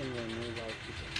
Önlerini başlayacağım.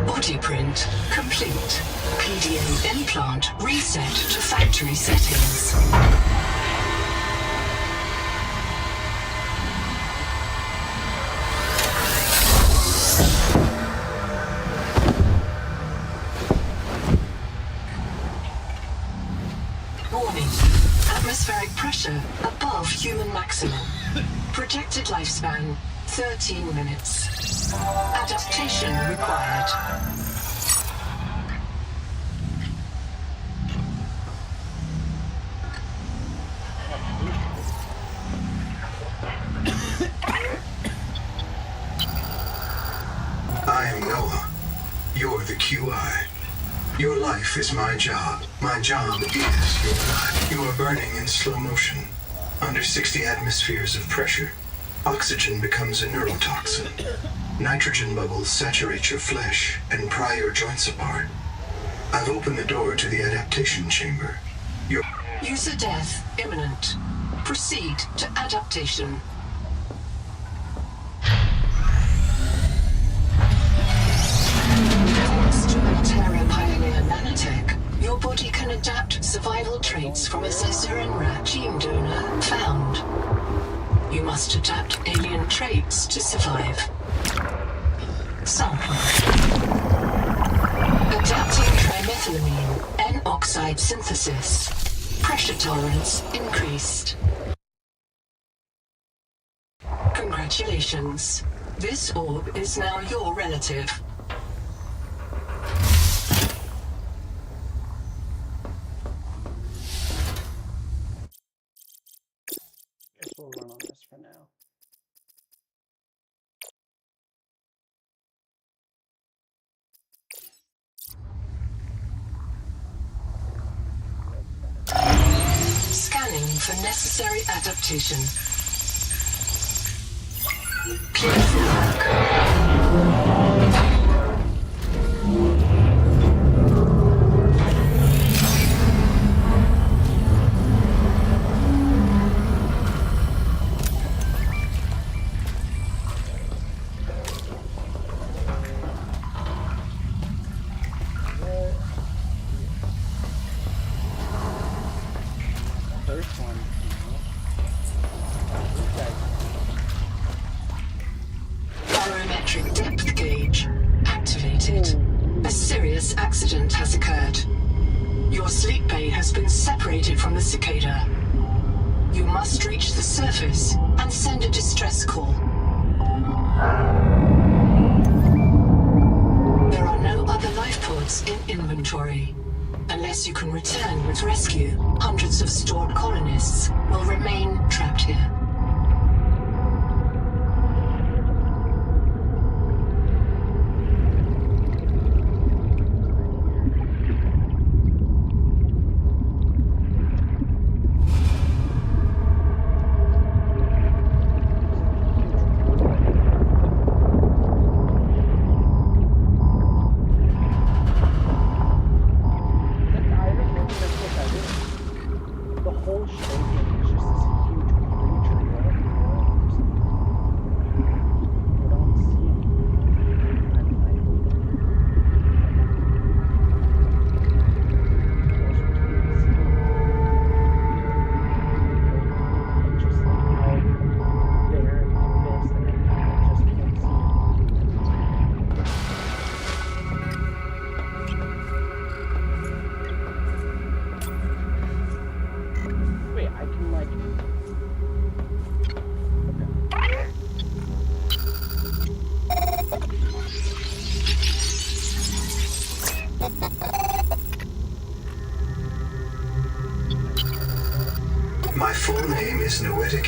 Body print complete. PDA implant reset to factory settings. Warning. Atmospheric pressure above human maximum. Projected lifespan 13 minutes. Adaptation required. I am Noah. You're the QI. Your life is my job. My job is your life. You are burning in slow motion. Under 60 atmospheres of pressure, oxygen becomes a neurotoxin. Nitrogen bubbles saturate your flesh and pry your joints apart. I've opened the door to the adaptation chamber. User death imminent. Proceed to adaptation. Thanks to Bacteria Pioneer Nanotech, your body can adapt survival traits from a Zazuran rat gene donor found. You must adapt alien traits to survive. Sample. Adapting trimethylamine N-oxide synthesis. Pressure tolerance increased. Congratulations. This orb is now your relative. Guess we'll run on this for now. Scanning for necessary adaptation. Clear for work. First one, Barometric depth gauge activated. A serious accident has occurred. Your sleep bay has been separated from the cicada. You must reach the surface and send a distress call. There are no other life pods in inventory. Unless you can return with rescue, hundreds of stored colonists will remain trapped here. the whole show is just this huge creature rolling around. You don't see it at night. Just like how they're in this and then you just can't see it. Wait, I can like... My full name is Noetic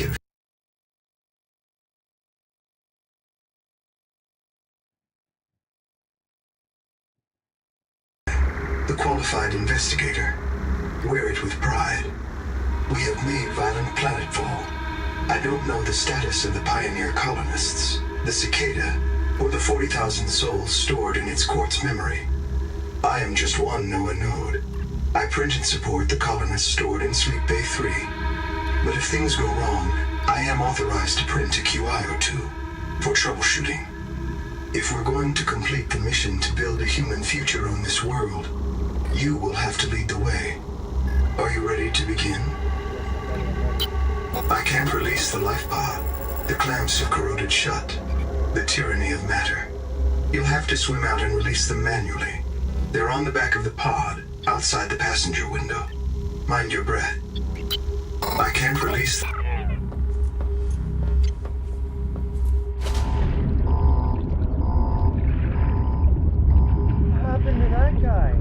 The qualified investigator. Wear it with pride. We have made violent planetfall. I don't know the status of the pioneer colonists, the cicada, or the 40,000 souls stored in its quartz memory. I am just one NOAA node. I print and support the colonists stored in Sleep Bay 3. But if things go wrong, I am authorized to print a QI or two for troubleshooting. If we're going to complete the mission to build a human future on this world, you will have to lead the way. Are you ready to begin? I can't release the life pod. The clamps have corroded shut. The tyranny of matter. You'll have to swim out and release them manually. They're on the back of the pod, outside the passenger window. Mind your breath. I can't release them. What happened to that guy?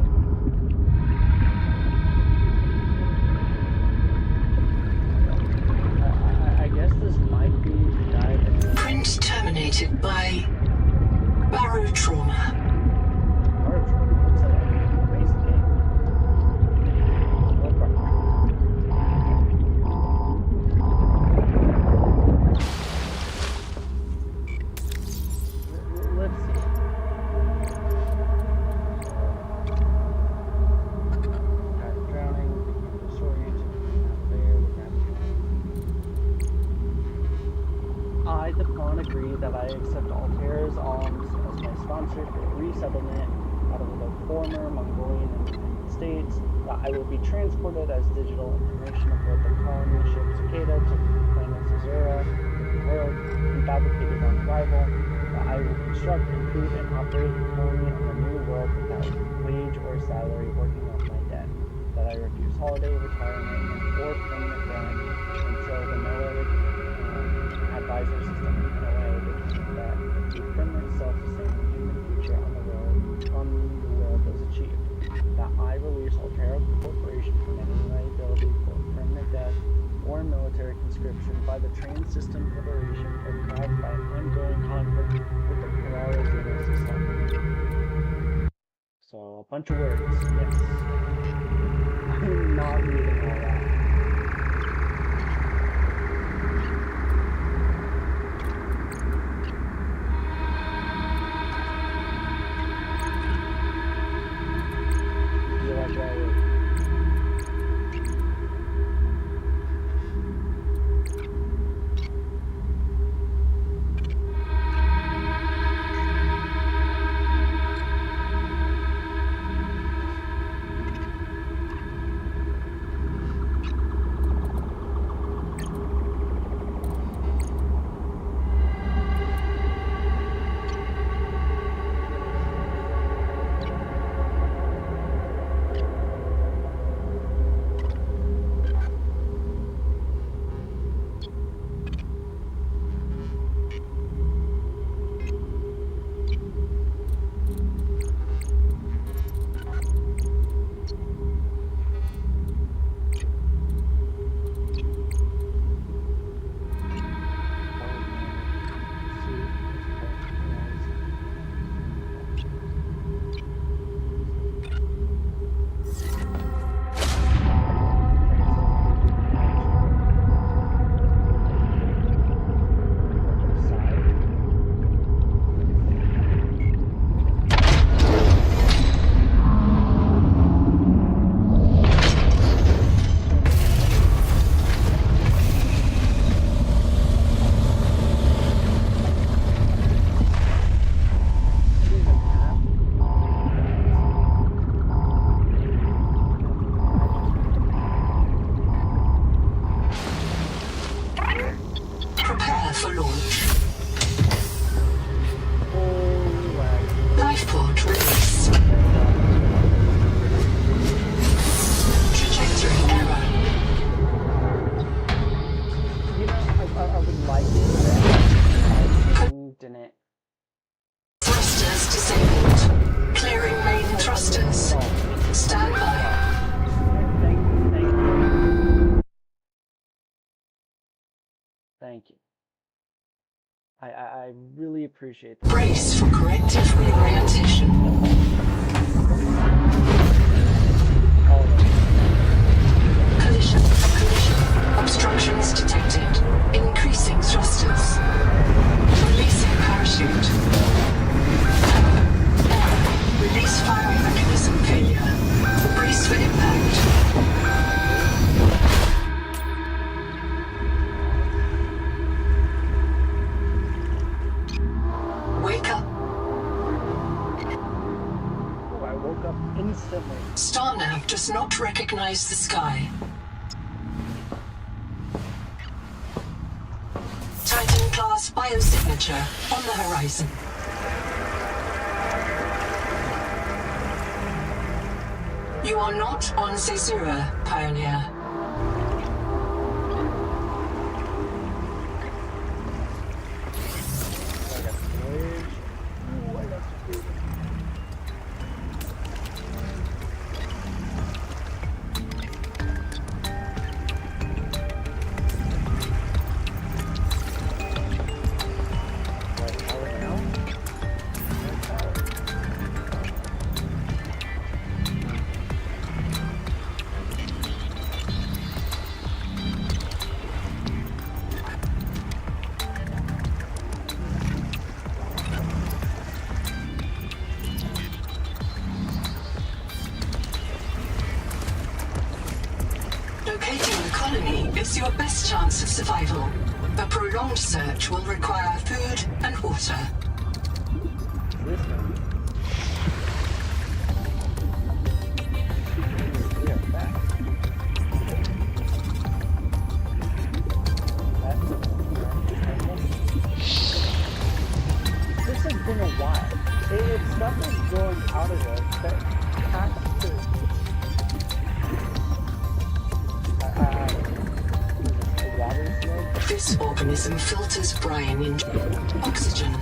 I guess this might be the guy that... Print terminated by barotrauma. Looks like an amazing game. Well, let's see. Drowning, became disoriented, not there, the I, the pawn, agree that I accept Altair's alms as my sponsor for resettlement out of the former Mongolian independent states, that I will be transported as digital information aboard the colony ship Cicada to planet Caesura, world, and fabricated on arrival, that I will construct, improve, and operate the colony on the new world without wage or salary working off my debt, that I refuse holiday, retirement, or permanent rent until the NOAA advisor system in a way that the permanent self-sustaining human future on the world is achieved. That I release Altera Corporation from any liability for permanent death or military conscription by the Trans-System Federation or caused by an ongoing conflict with the Carrara Zero system. So, a bunch of words, yes. I'm not reading all that. Thank you. I really appreciate that. Brace for corrective reorientation. Obstructions detected. Increasing thrusters. Releasing parachute. Release firing mechanism failure. Brace for impact. Wake up. Oh, I woke up instantly. StarNav does not recognize the sky. Titan-class biosignature on the horizon. You are not on Caesura, Pioneer. I got storage. Ooh, I got food. Right, power now? Right, power. Locating the colony is your best chance of survival. A prolonged search will require food and water. This one. We are back. This has been a while. If stuff is going out of it, that has to. A water slug? This organism filters brine into oxygen.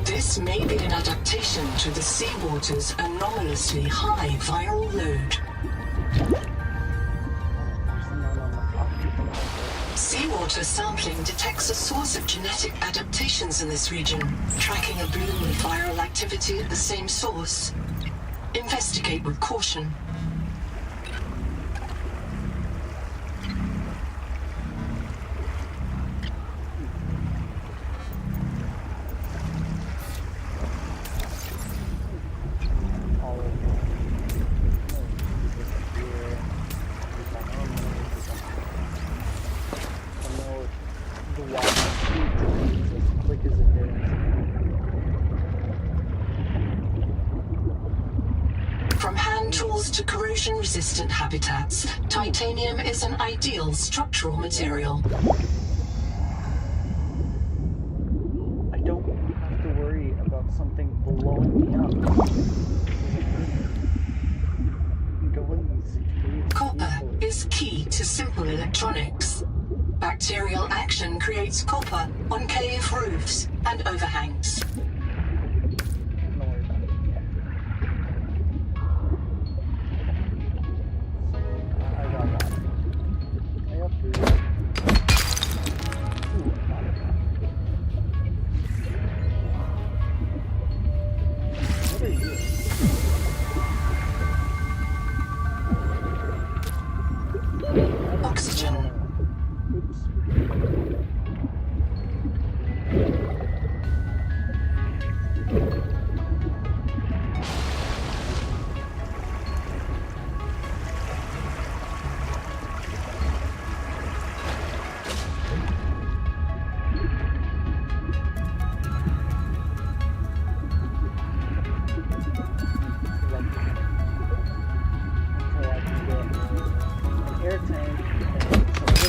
This may be an adaptation to the seawater's anomalously high viral load. Seawater sampling detects a source of genetic adaptations in this region, tracking a bloom of viral activity at the same source. Investigate with caution. From hand tools to corrosion-resistant habitats, titanium is an ideal structural material. I don't have to worry about something blowing me up. Copper is key to simple electronics. Bacterial action creates copper on cave roofs and overhangs. Oxygen.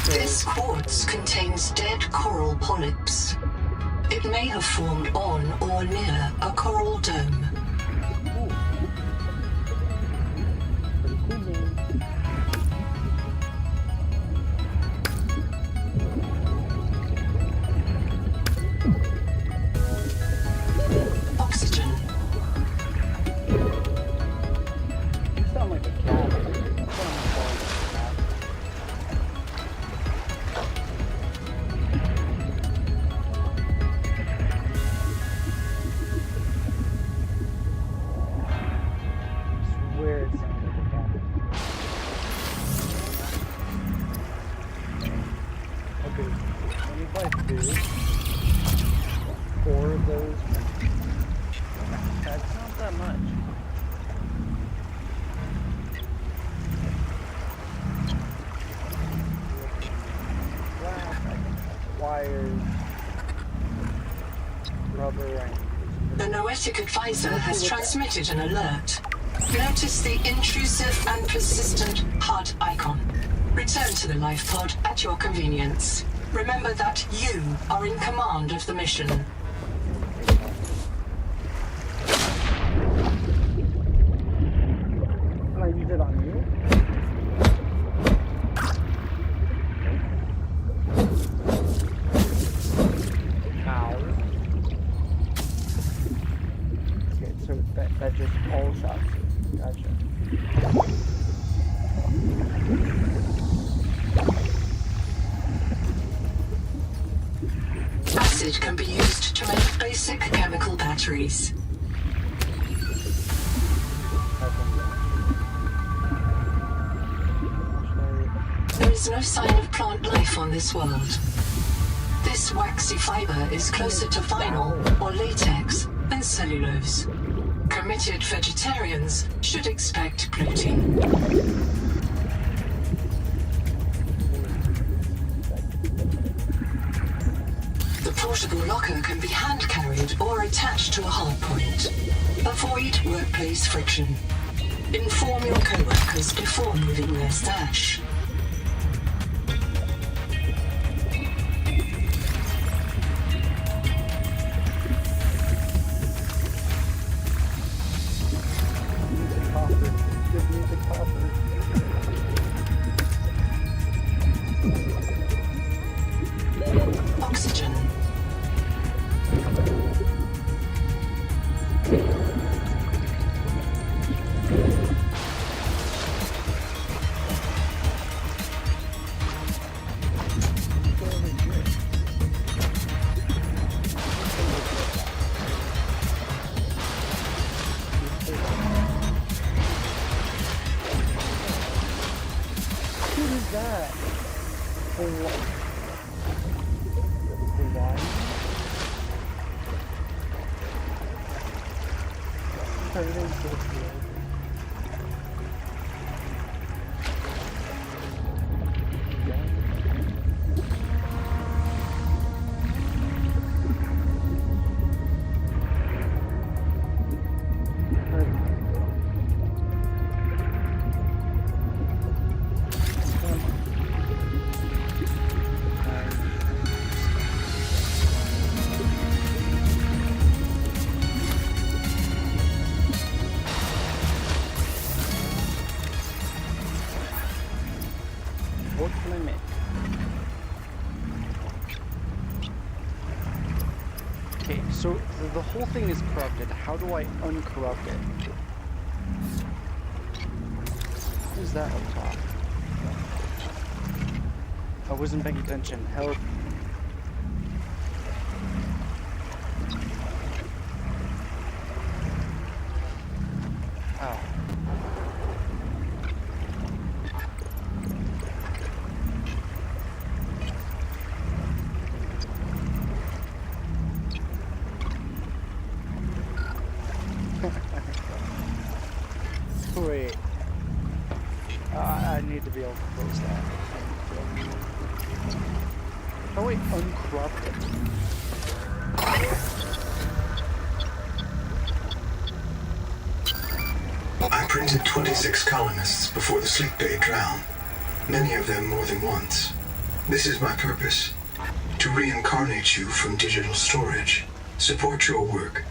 This quartz contains dead coral polyps. It may have formed on or near a coral dome. Oxygen. You sound like a cat. That's what I'm calling a cat. that much. Glass, I can touch wires, rubber, The Noetic advisor has transmitted an alert. Notice the intrusive and persistent HUD icon. Return to the life pod at your convenience. Remember that you are in command of the mission. Can I use it on you? Ow. Okay, so that just all shots. Gotcha. Acid can be used to make basic chemical batteries. There is no sign of plant life on this world. This waxy fiber is closer to vinyl or latex than cellulose. Committed vegetarians should expect protein. The portable locker can be hand-carried or attached to a hard point. Avoid workplace friction. Inform your co-workers before moving their stash. Give me the copper. Oxygen. What is that? For what? For why? Everything's so good. What can I make? Okay, so the whole thing is corrupted. How do I uncorrupt it? What is that up top? I wasn't paying attention. Help. Ow. Wait. I need to be able to close that. Oh wait, uncorrupt it. I printed 26 colonists before the sleep bay drowned, many of them more than once. This is my purpose: to reincarnate you from digital storage, support your work,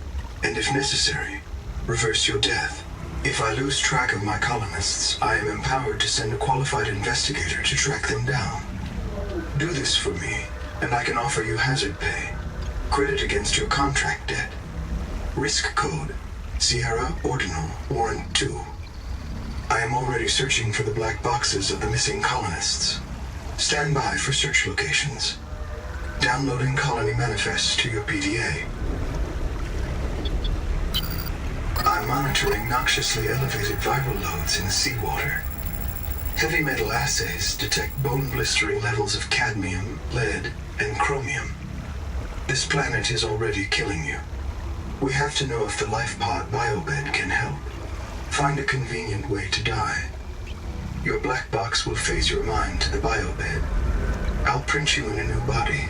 and if necessary, reverse your death. If I lose track of my colonists, I am empowered to send a qualified investigator to track them down. Do this for me, and I can offer you hazard pay, credit against your contract debt. Risk code: Sierra Ordinal Warrant 2. I am already searching for the black boxes of the missing colonists. Stand by for search locations. Downloading colony manifests to your PDA. I'm monitoring noxiously elevated viral loads in seawater. Heavy metal assays detect bone-blistering levels of cadmium, lead, and chromium. This planet is already killing you. We have to know if the life pod biobed can help. Find a convenient way to die. Your black box will phase your mind to the biobed. I'll print you in a new body.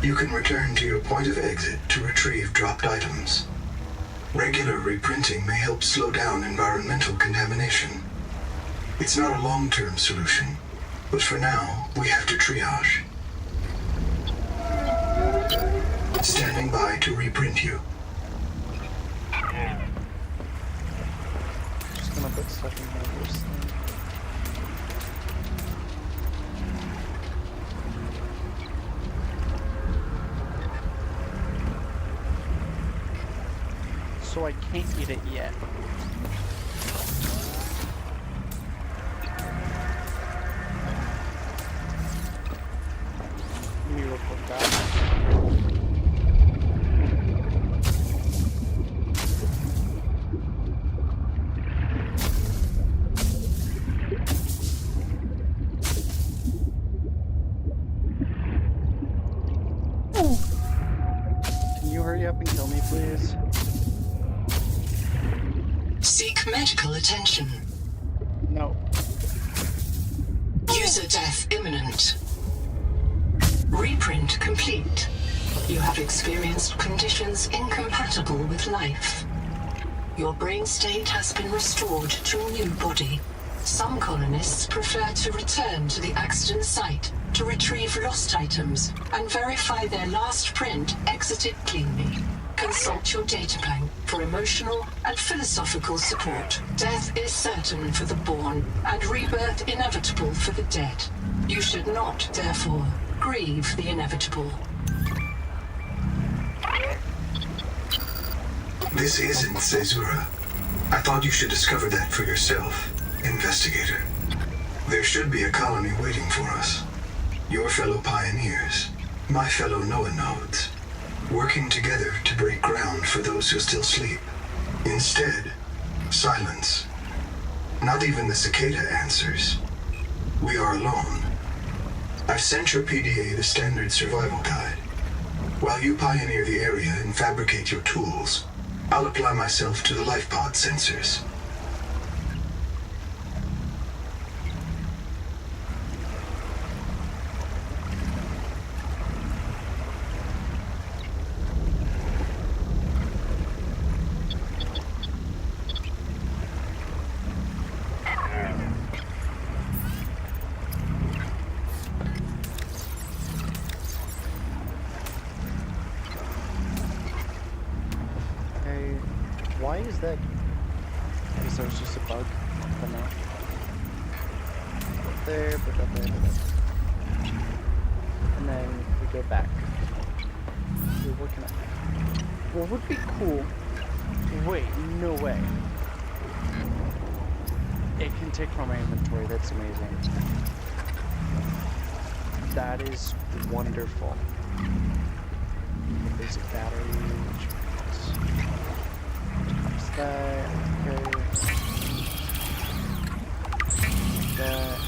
You can return to your point of exit to retrieve dropped items. Regular reprinting may help slow down environmental contamination. It's not a long-term solution, but for now, we have to triage. Standing by to reprint you. Just gonna put stuff in my first thing. So I can't eat it yet. Let me record that. Can you hurry up and kill me, please? Seek medical attention. No. User death imminent. Reprint complete. You have experienced conditions incompatible with life. Your brain state has been restored to a new body. Some colonists prefer to return to the accident site to retrieve lost items and verify their last print exited cleanly. Consult your databank for emotional and philosophical support. Death is certain for the born, and rebirth inevitable for the dead. You should not, therefore, grieve the inevitable. This isn't Caesura. I thought you should discover that for yourself, investigator. There should be a colony waiting for us. Your fellow pioneers, my fellow Noah nodes, working together to break ground for those who still sleep. Instead, silence. Not even the cicada answers. We are alone. I've sent your PDA the standard survival guide. While you pioneer the area and fabricate your tools, I'll apply myself to the life pod sensors. Why is that? I guess that was just a bug. I don't know. Put there, put that there, put that. And then we go back. We're working on what would be cool. Wait, no way. It can take from my inventory, that's amazing. That is wonderful. Basic battery, that, okay. That.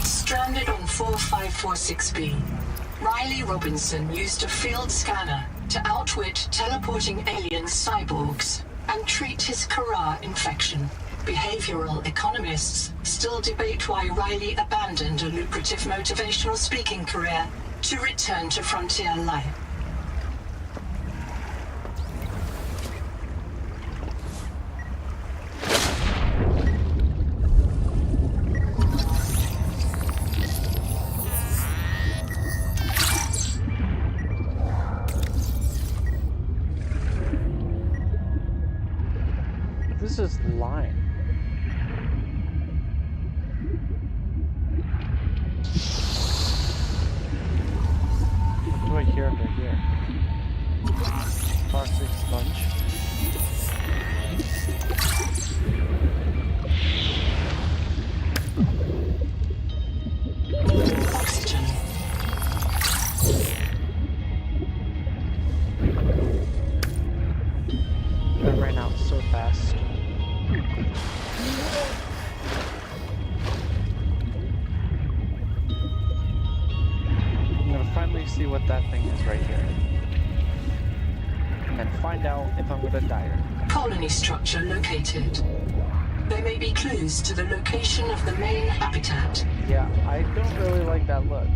Stranded on 4546B, Riley Robinson used a field scanner to outwit teleporting alien cyborgs and treat his Kara infection. Behavioral economists still debate why Riley abandoned a lucrative motivational speaking career to return to frontier life. This is line. What do I hear under here? Toxic sponge. Oxygen. That ran out so fast. I'm gonna finally see what that thing is right here. find out if I'm gonna die or not. Colony structure located. There may be clues to the location of the main habitat. Yeah, I don't really like that look.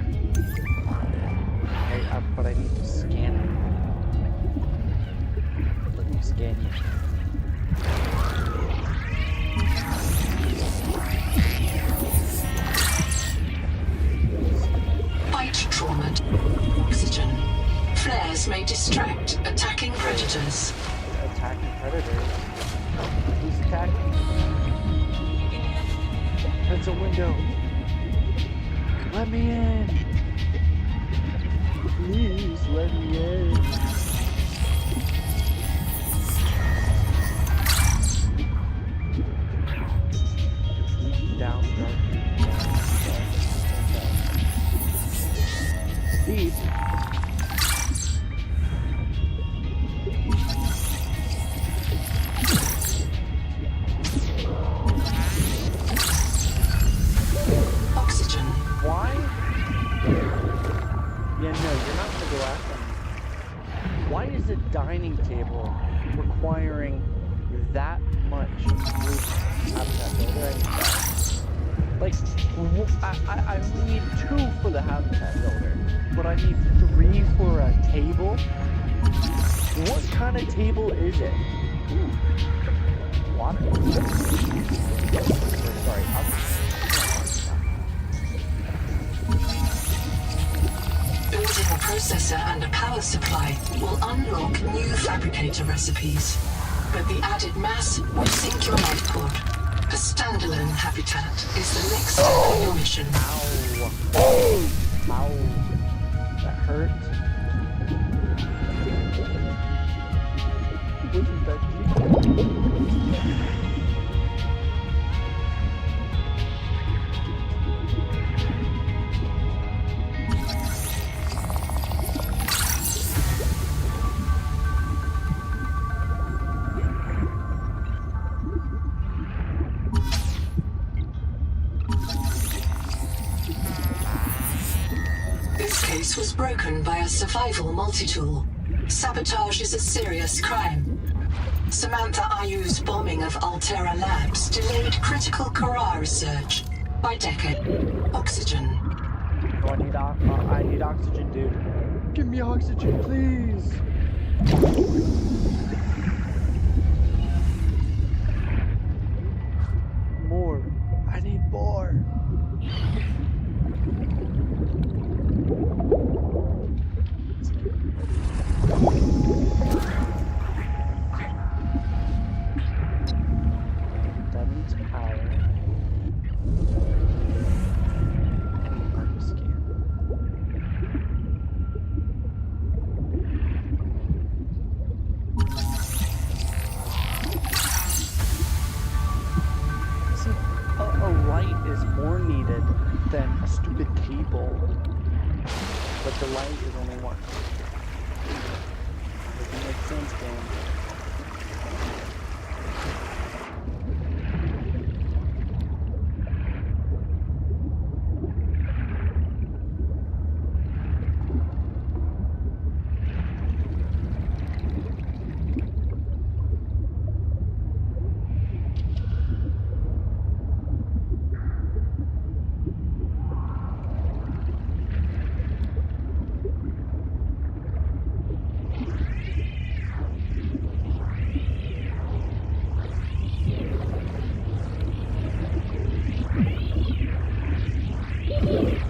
But I need to scan it. Let me scan you. Bite trauma. Oxygen. Flares may distract attacking predators. Attacking predators? Who's attacking? It's a window. Let me in. Please let me in. Down, Deep. Oxygen. Why? Yeah, no, you're not gonna go after me. Why is a dining table requiring that much habitat builder? I need that. Like, I need 2 for the habitat builder, but I need 3 for a table? What kind of table is it? Ooh. Water. Sorry, Building a processor and a power supply will unlock new fabricator recipes. But the added mass will sink your life pod. A standalone habitat is the next step in your mission. Ow. Ow. That hurt. What did that do? This case was broken by a survival multi-tool. Sabotage is a serious crime. Samantha Ayu's bombing of Altera Labs delayed critical Kara research by decade. Oxygen. Oh, I need oxygen, dude. Give me oxygen, please. More. I need more. That needs power. See, a light is more needed than a stupid table. But the light is only one. Doesn't make sense, game.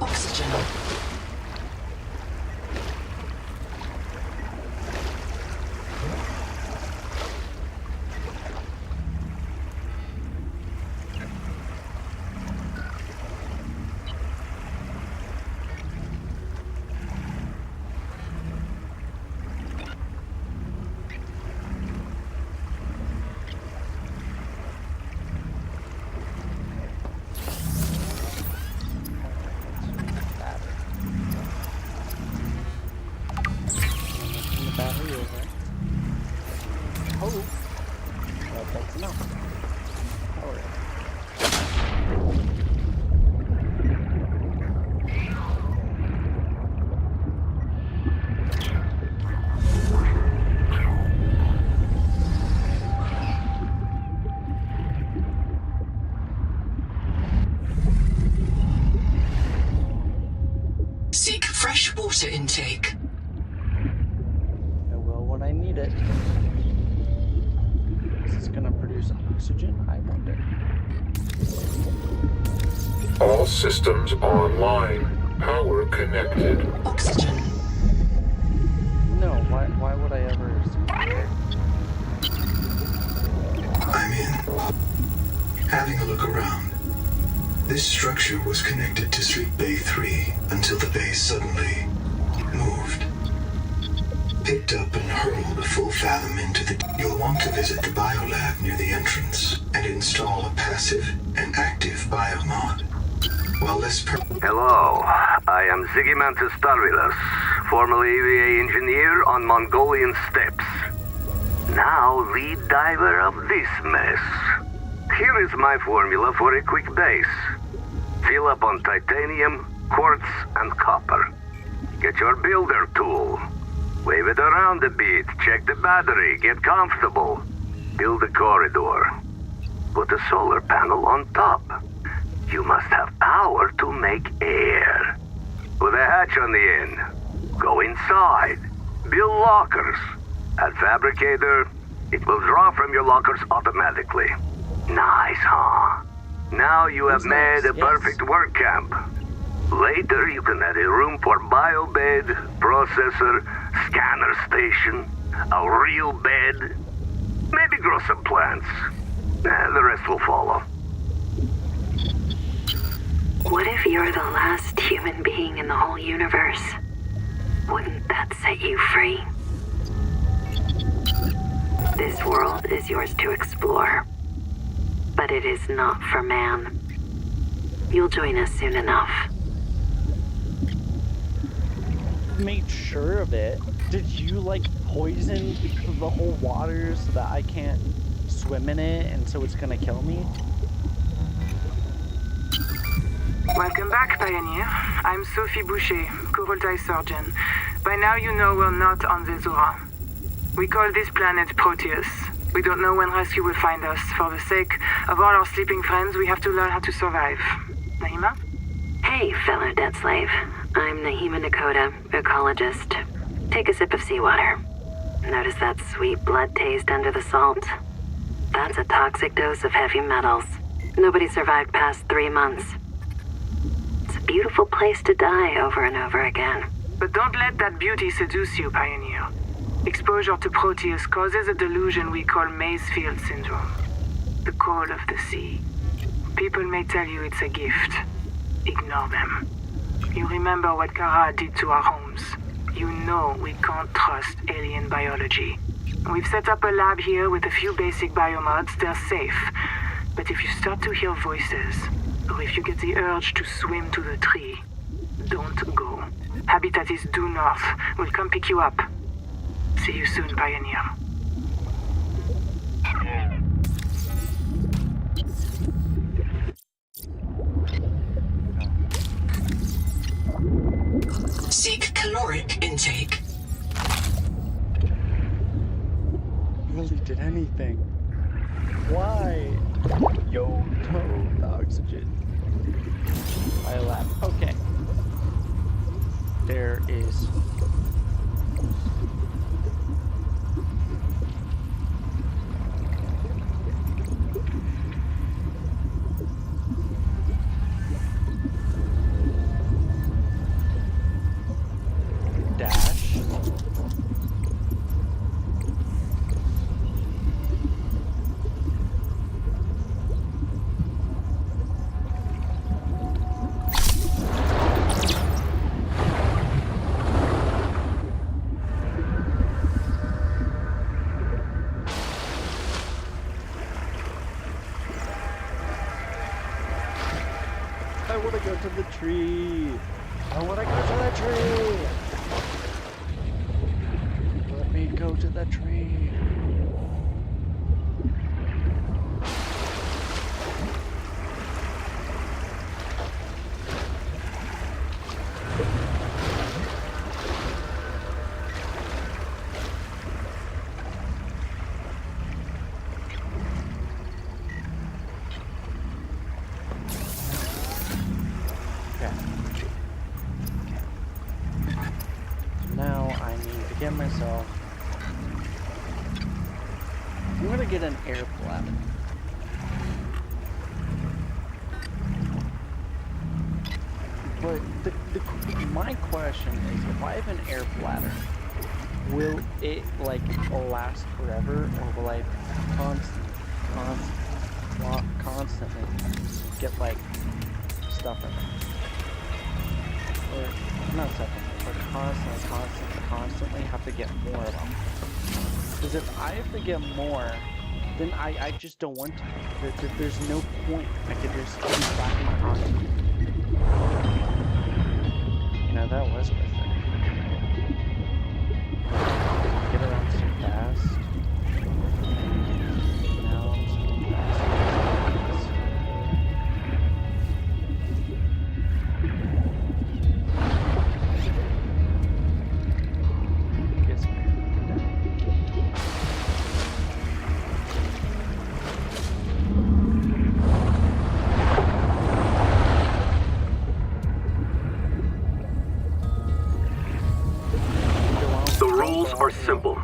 Oxygen. Battery over. Oh, well, that's enough. Power. water intake. I will when I need it. Is this gonna produce oxygen? I wonder. All systems online. Power connected. Oxygen. No, why would I ever see that? I'm in. Having a look around. This structure was connected to Sleep Bay 3 until the bay suddenly moved. Picked up and hurled a full fathom into the... You'll want to visit the biolab near the entrance and install a passive and active biomod. While this Hello, I am Zigimantus Starvilus, formerly EVA engineer on Mongolian steppes. Now lead diver of this mess. Here is my formula for a quick base. Fill up on titanium, quartz, and copper. Get your builder tool. Wave it around a bit, check the battery, get comfortable. Build a corridor. Put a solar panel on top. You must have power to make air. Put a hatch on the end. Go inside. Build lockers. At Fabricator, it will draw from your lockers automatically. Nice, huh? Now you have made a perfect work camp. Later, you can add a room for biobed, processor, scanner station, a real bed. Maybe grow some plants. The rest will follow. What if you're the last human being in the whole universe? Wouldn't that set you free? This world is yours to explore, but it is not for man. You'll join us soon enough. Made sure of it. Did you like poison the whole water so that I can't swim in it and so it's gonna kill me? Welcome back, Pioneer. I'm Sophie Boucher, Kurultai surgeon. By now you know we're not on the Zora. We call this planet Proteus. We don't know when rescue will find us. For the sake of all our sleeping friends, we have to learn how to survive. Nahima? Hey, fellow dead slave. I'm Nahima Nakota, ecologist. Take a sip of seawater. Notice that sweet blood taste under the salt? That's a toxic dose of heavy metals. Nobody survived past 3 months. It's a beautiful place to die over and over again. But don't let that beauty seduce you, Pioneer. Exposure to Proteus causes a delusion we call Maysfield syndrome. The call of the sea. People may tell you it's a gift. Ignore them. You remember what Kara did to our homes. You know we can't trust alien biology. We've set up a lab here with a few basic biomods. They're safe. But if you start to hear voices, or if you get the urge to swim to the tree, don't go. Habitat is due north. We'll come pick you up. See you soon, Pioneer. Seek caloric intake. Really did anything. Why? Yo, no, oxygen. Biolab. Okay. There is. Dash. I want to go to the tree. I want to go to the tree. Let me go to the tree. get myself. I'm gonna get an air bladder. But my question is, if I have an air bladder, will it like last forever, or will I constantly get like stuff in it? Or not stuff in it, but constantly have to get more of them. Because if I have to get more, then I just don't want to. There's no point. I could just keep back my oxygen. You know, that was worth it. Get around so fast. Now I'm so fast. Gets me. The rules are simple.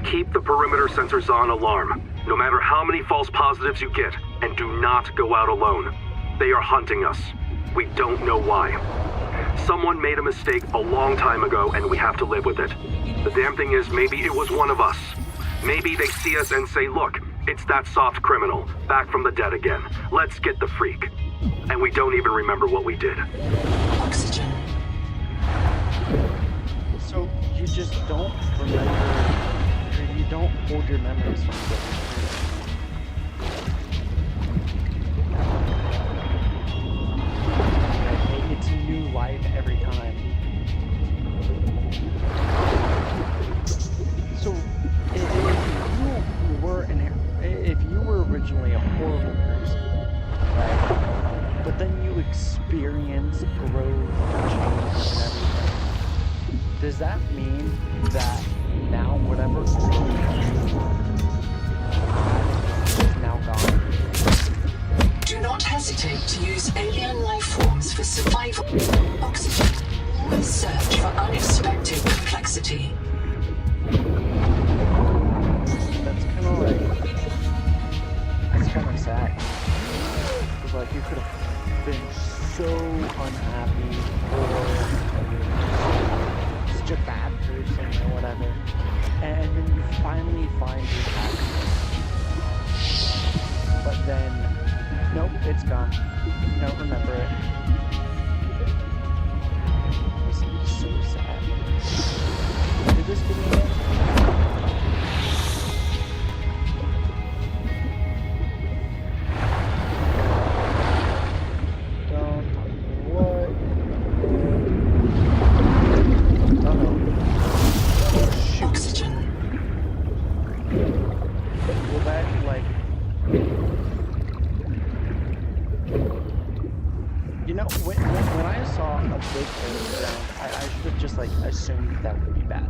Keep the perimeter sensors on alarm, no matter how many false positives you get, and do not go out alone. They are hunting us. We don't know why. Someone made a mistake a long time ago, and we have to live with it. The damn thing is, maybe it was one of us. Maybe they see us and say, look, it's that soft criminal, back from the dead again. Let's get the freak. And we don't even remember what we did. Oxygen. So you just don't remember, or you don't hold your memories from the It's new life every time. So if you were originally a horrible person, right? But then you experience growth and change and everything. Does that mean that now whatever is now gone? Do not hesitate to use alien life forms for survival. Oxygen. Search for unexpected complexity. That's kind of sad. Because like you could have been so unhappy or such a bad person or whatever, and then you finally find your happiness. But then, nope, it's gone. You don't remember it. This is so sad. Did this video? Assumed that would be bad.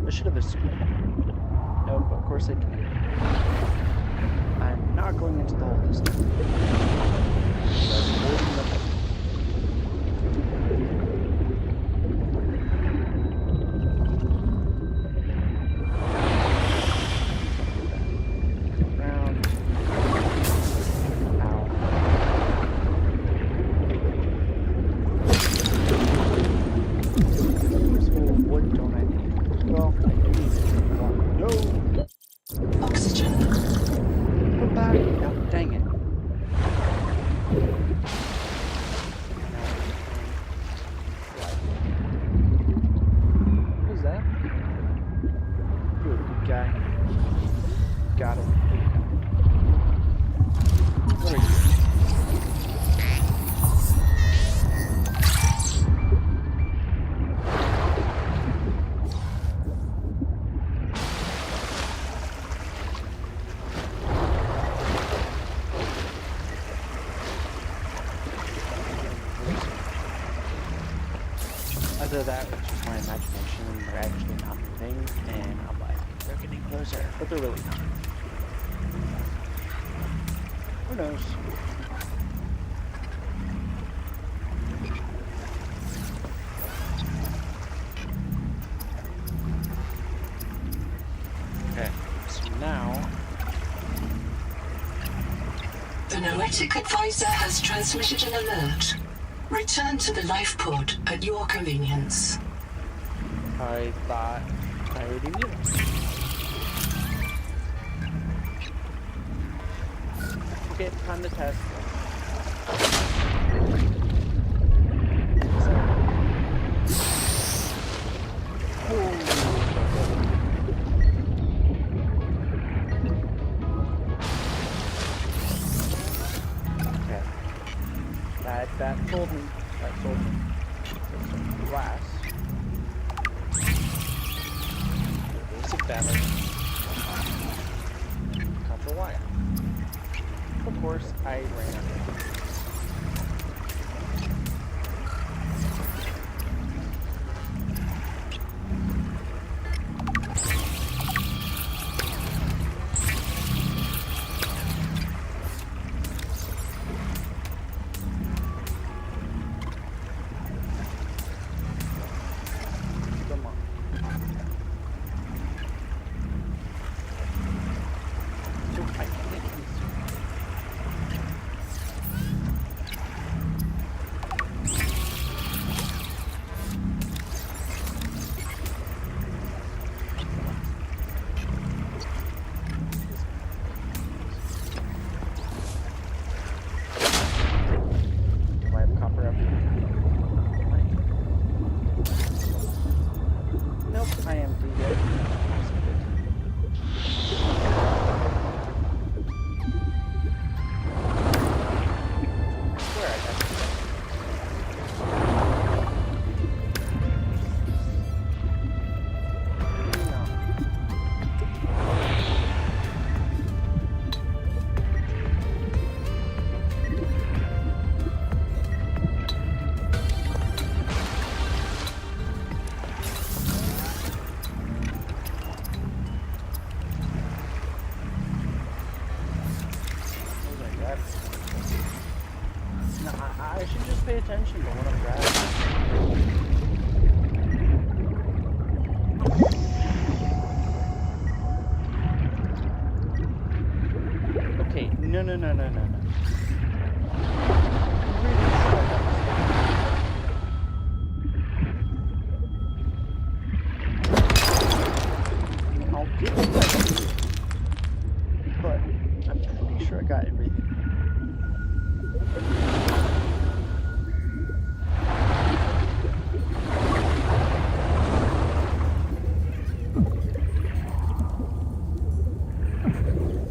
I should have assumed it. No, but of course I didn't. I'm not going into the hole this time. I'm holding the hole. Either that or it's just my imagination and they're actually not moving, and I'm like, they're getting closer, but they're really not. Who knows? now. The Noetic Advisor has transmitted an alert. Return to the life pod at your convenience. I thought I already knew. Okay, time to test. Okay. That told me. That told me. Glass. Basic battery. Copper wire. Of course, I ran out of it. Come on. So I can't use do I have copper up here? Nope, I am pretty good. Where I got No, I should just pay attention to what I'm grabbing. Okay, no. I'll give it that, but I'm pretty sure I got everything.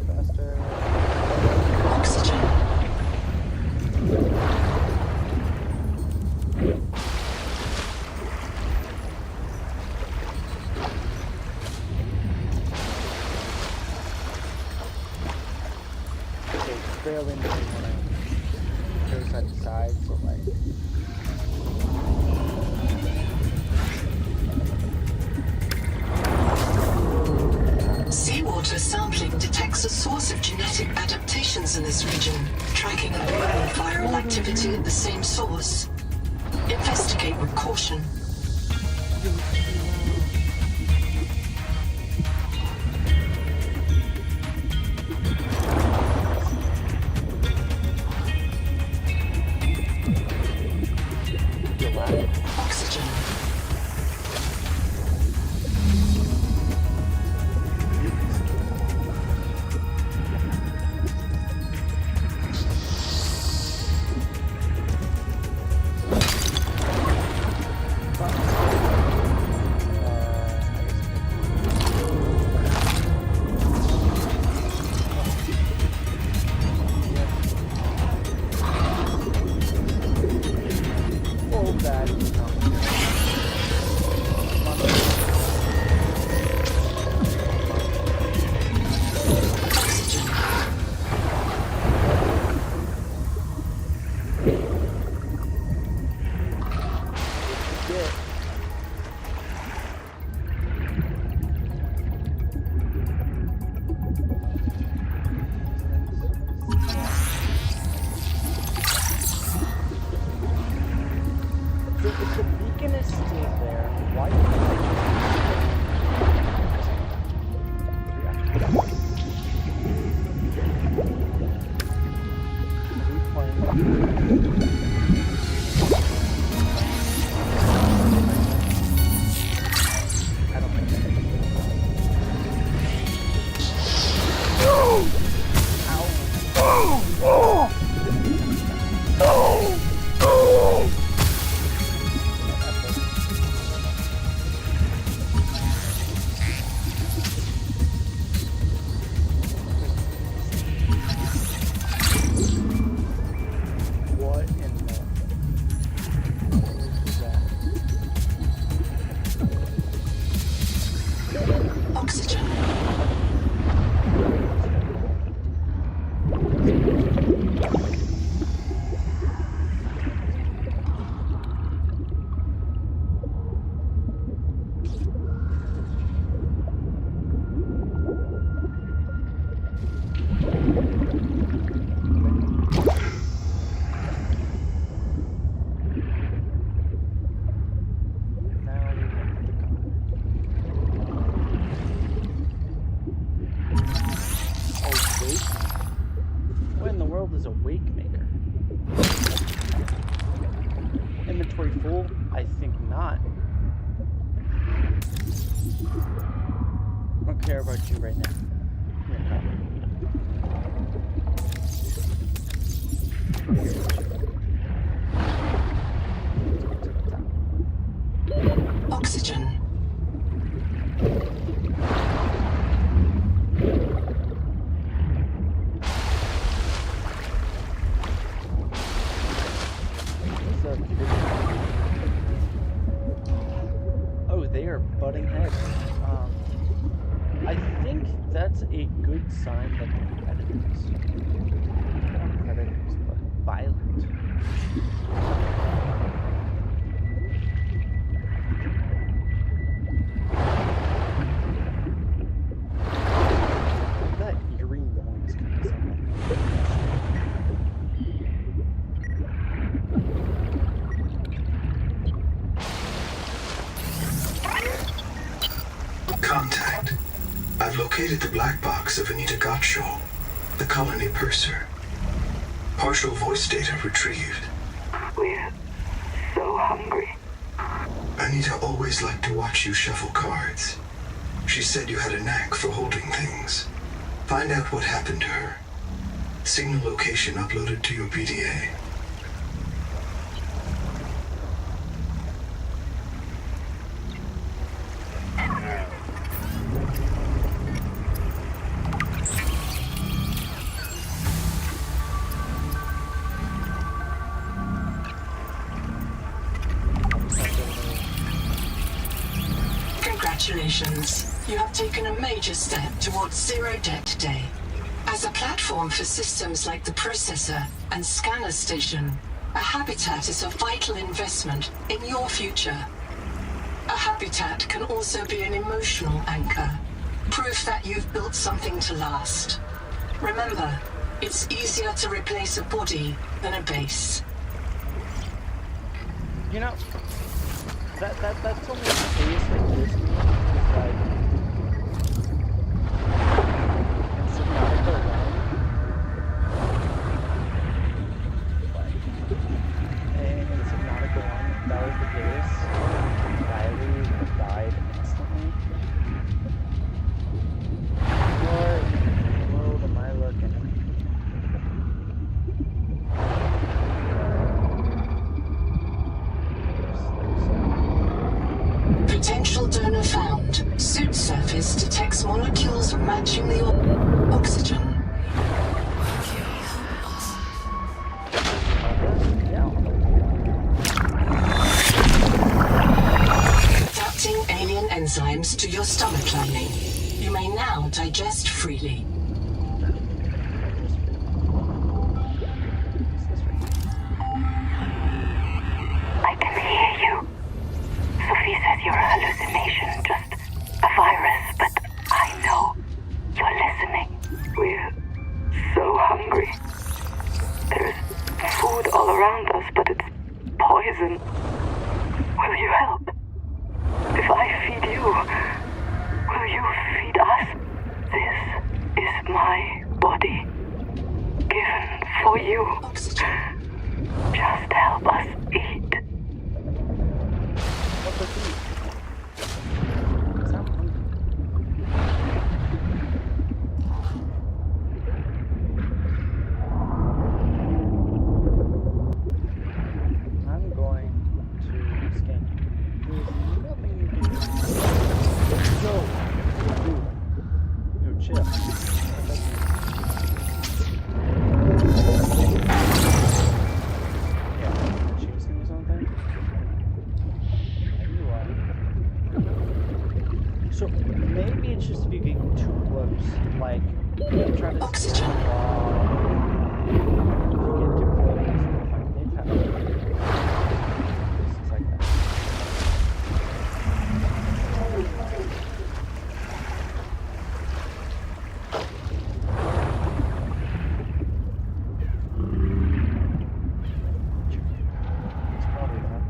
Faster. Oxygen. Okay, barely moving when I go side to side, so like. Seawater sampling detects a source of genetic adaptations in this region, tracking abnormal viral activity at the same source. Investigate with caution. Oxygen. Oxygen. Now we have to go. Oh, wait. What in the world is a wake maker? Inventory full? I think not. I don't care about you right now. Here, come. Oxygen. What's up, kid? Oh, they are butting heads. I think that's a good sign that they're predators. Not predators, but violent. That eerie noise coming from Contact. I've located the black box of Anita Gottschall, the colony purser. Partial voice data retrieved. We're so hungry. Anita always liked to watch you shuffle cards. She said you had a knack for holding things. Find out what happened to her. Signal location uploaded to your PDA. Congratulations. You have taken a major step towards zero debt day. As a platform for systems like the processor and scanner station, a habitat is a vital investment in your future. A habitat can also be an emotional anchor, proof that you've built something to last. Remember, it's easier to replace a body than a base. You know, that's only the case with this game. Like, in Subnautica alone, in Subnautica 1, that was the case. Riley would have died instantly. What world am I looking at? Potential donor found. Suit surface detects molecules matching the oxygen. Adapting alien enzymes to your stomach lining. You may now digest freely. I can hear you. Sophie says you're a hallucination, just a virus, but I know you're listening. We're so hungry. There's food all around us, but it's poison. Will you help? If I feed you, will you feed us? This is my body, given for you. Just help us eat. What does he eat? It's not hungry. I'm going to scan you. There's nothing you can do. So, dude, chill. Yeah, she was gonna do something. So maybe it's just if you get too close. Like, try to Oxygen. if you get too close, like they've had places like that. It's probably that.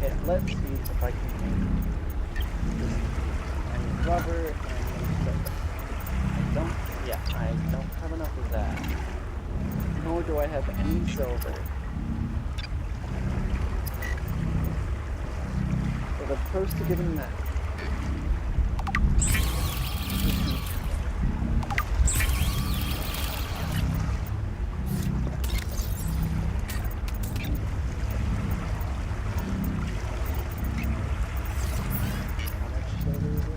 Okay, let's see if I can make and rubber and silver. I don't have enough of that. Nor do I have any silver. But I'm close to getting that. How much silver is it?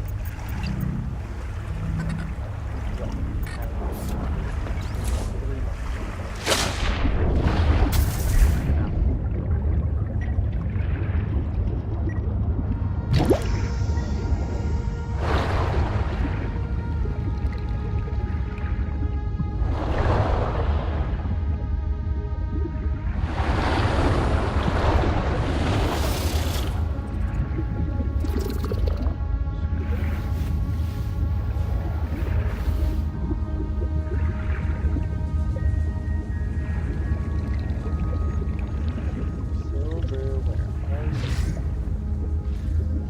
Silver, where are you?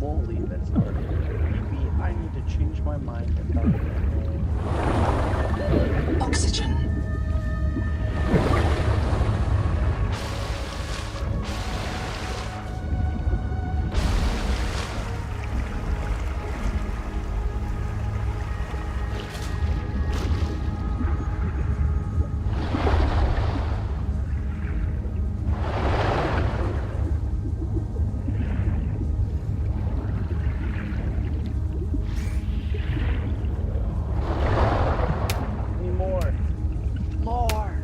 Moly, that's hard. Maybe I need to change my mind about it. Oxygen. Any more? More!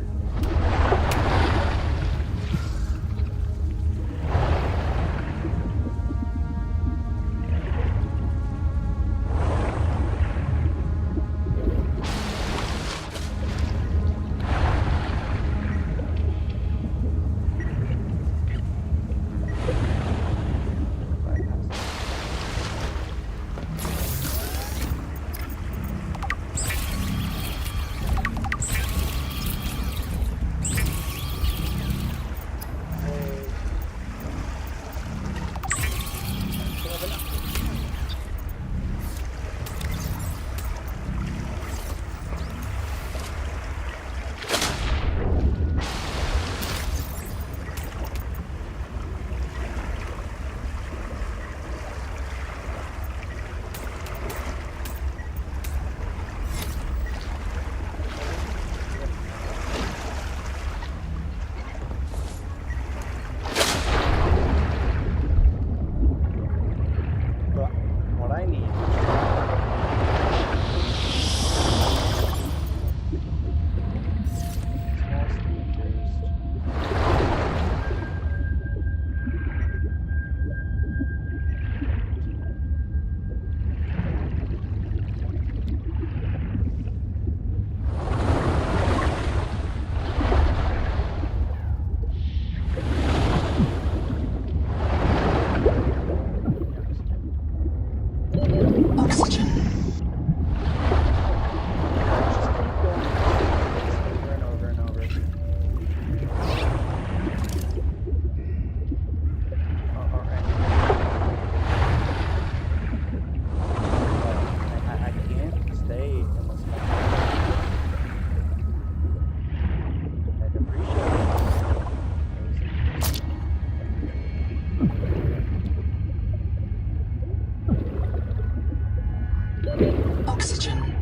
But what I need small speakers. Oxygen. Just keep going over and over and over. Alright. I can't stay unless I'd appreciate it. Oxygen.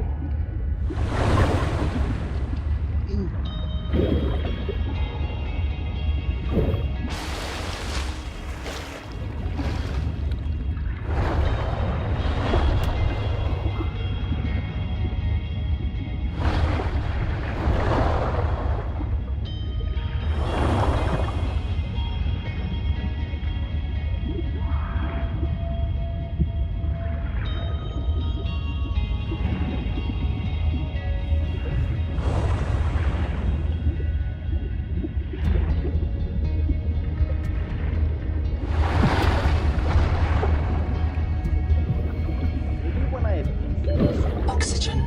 Maybe when I have infinite Oxygen.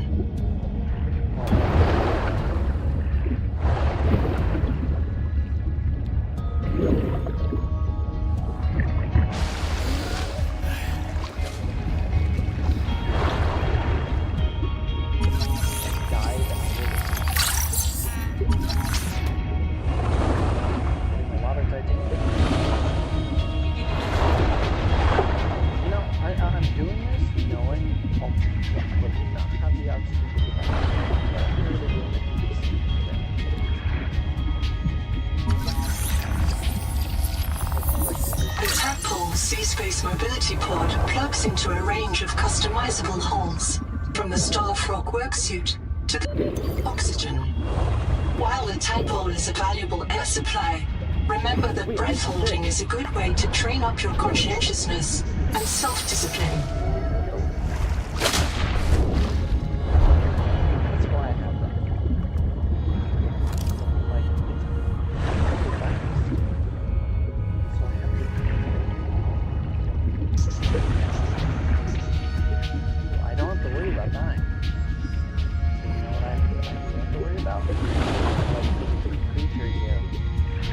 died getting a lot of titanium. You know, I'm doing this knowing I'll probably not have the oxygen to get back. But I'm really doing it for this. The Tadpole Sea-Space Mobility Pod plugs into a range of customizable holes, from the Starfrog worksuit to the oxygen. While the Tadpole is a valuable air supply, remember that breath holding is a good way to train up your conscientiousness and self-discipline. That's why I have that. Like, so I have to. I don't have to worry about dying. You know what I have to worry about? Like, the creature here.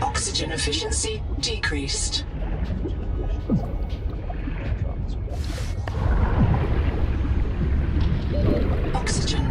Oxygen efficiency decreased. Oxygen.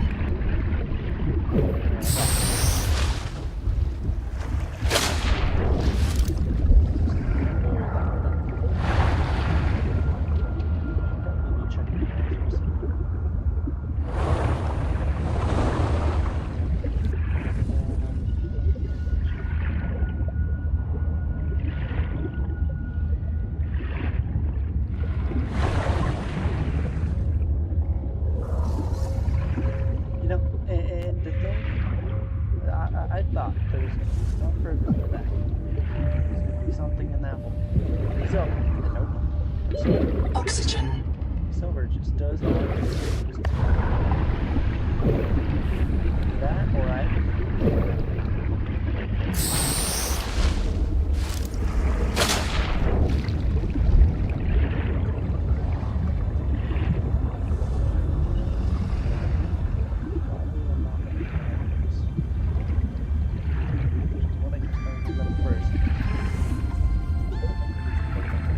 You know, and to think, I thought there was going to be some further to that. There's going to be something in that hole. So, nope. So, Oxygen. Silver just does not just that, or I.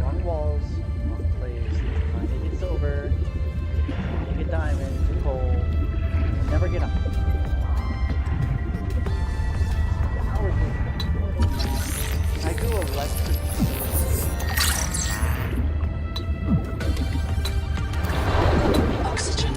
Wrong walls, wrong place, trying to get silver, trying to get diamonds or coal, never get up. I go electric. Oxygen.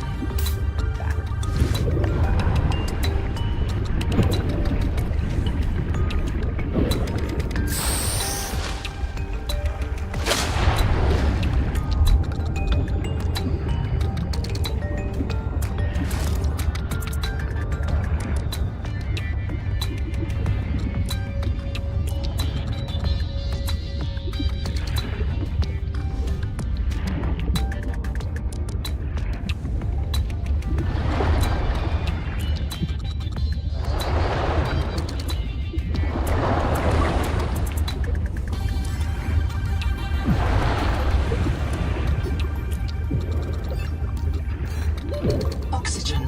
Oxygen.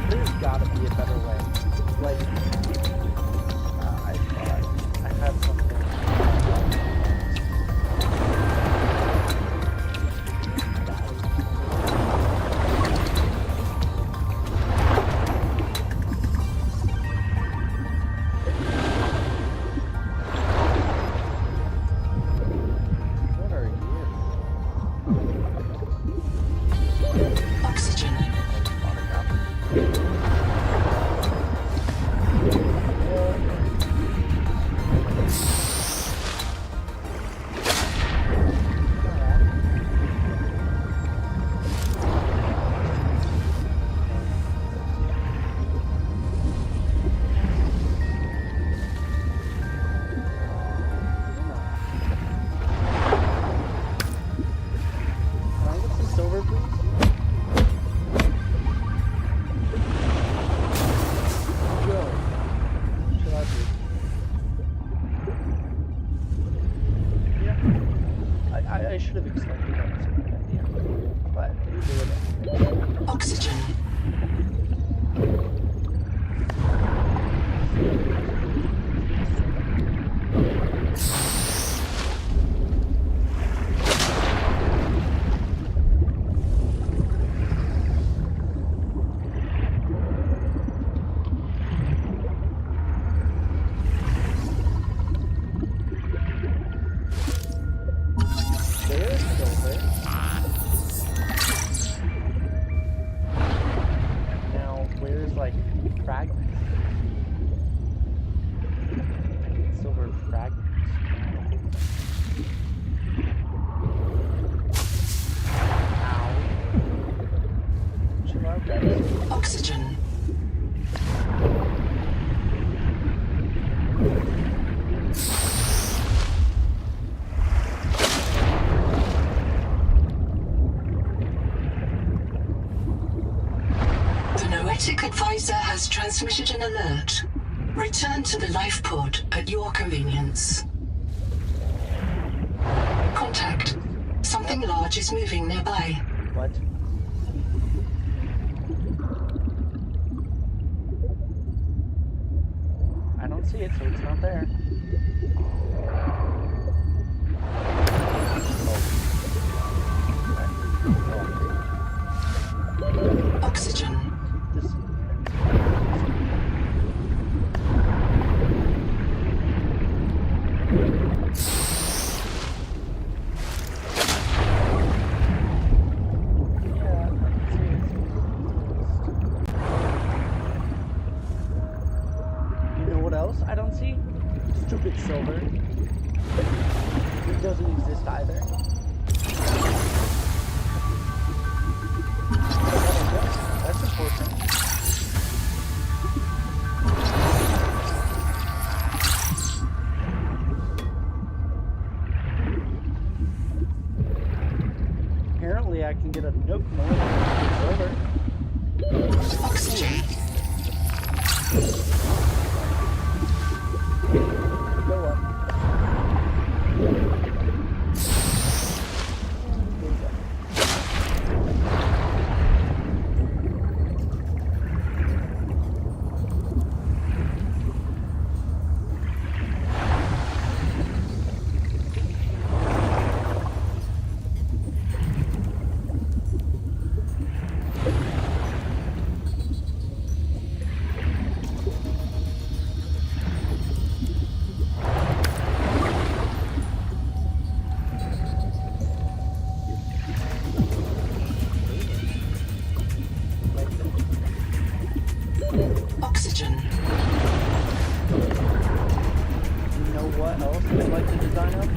There's gotta be a better way. Like, I thought I had something. fragments. I need silver fragments. Ow. Chill out, guys. Oxygen. The Noetic advisor has transmitted an alert. Return to the life pod at your convenience. Contact. Something large is moving nearby. What? I don't see it, so it's not there. Oxygen. This. You know what else I don't see? Stupid silver. It doesn't exist either. That's important. Apparently I can get a nook more than silver. Oxygen. Go up. Oxygen. You know what else I'd like to design up?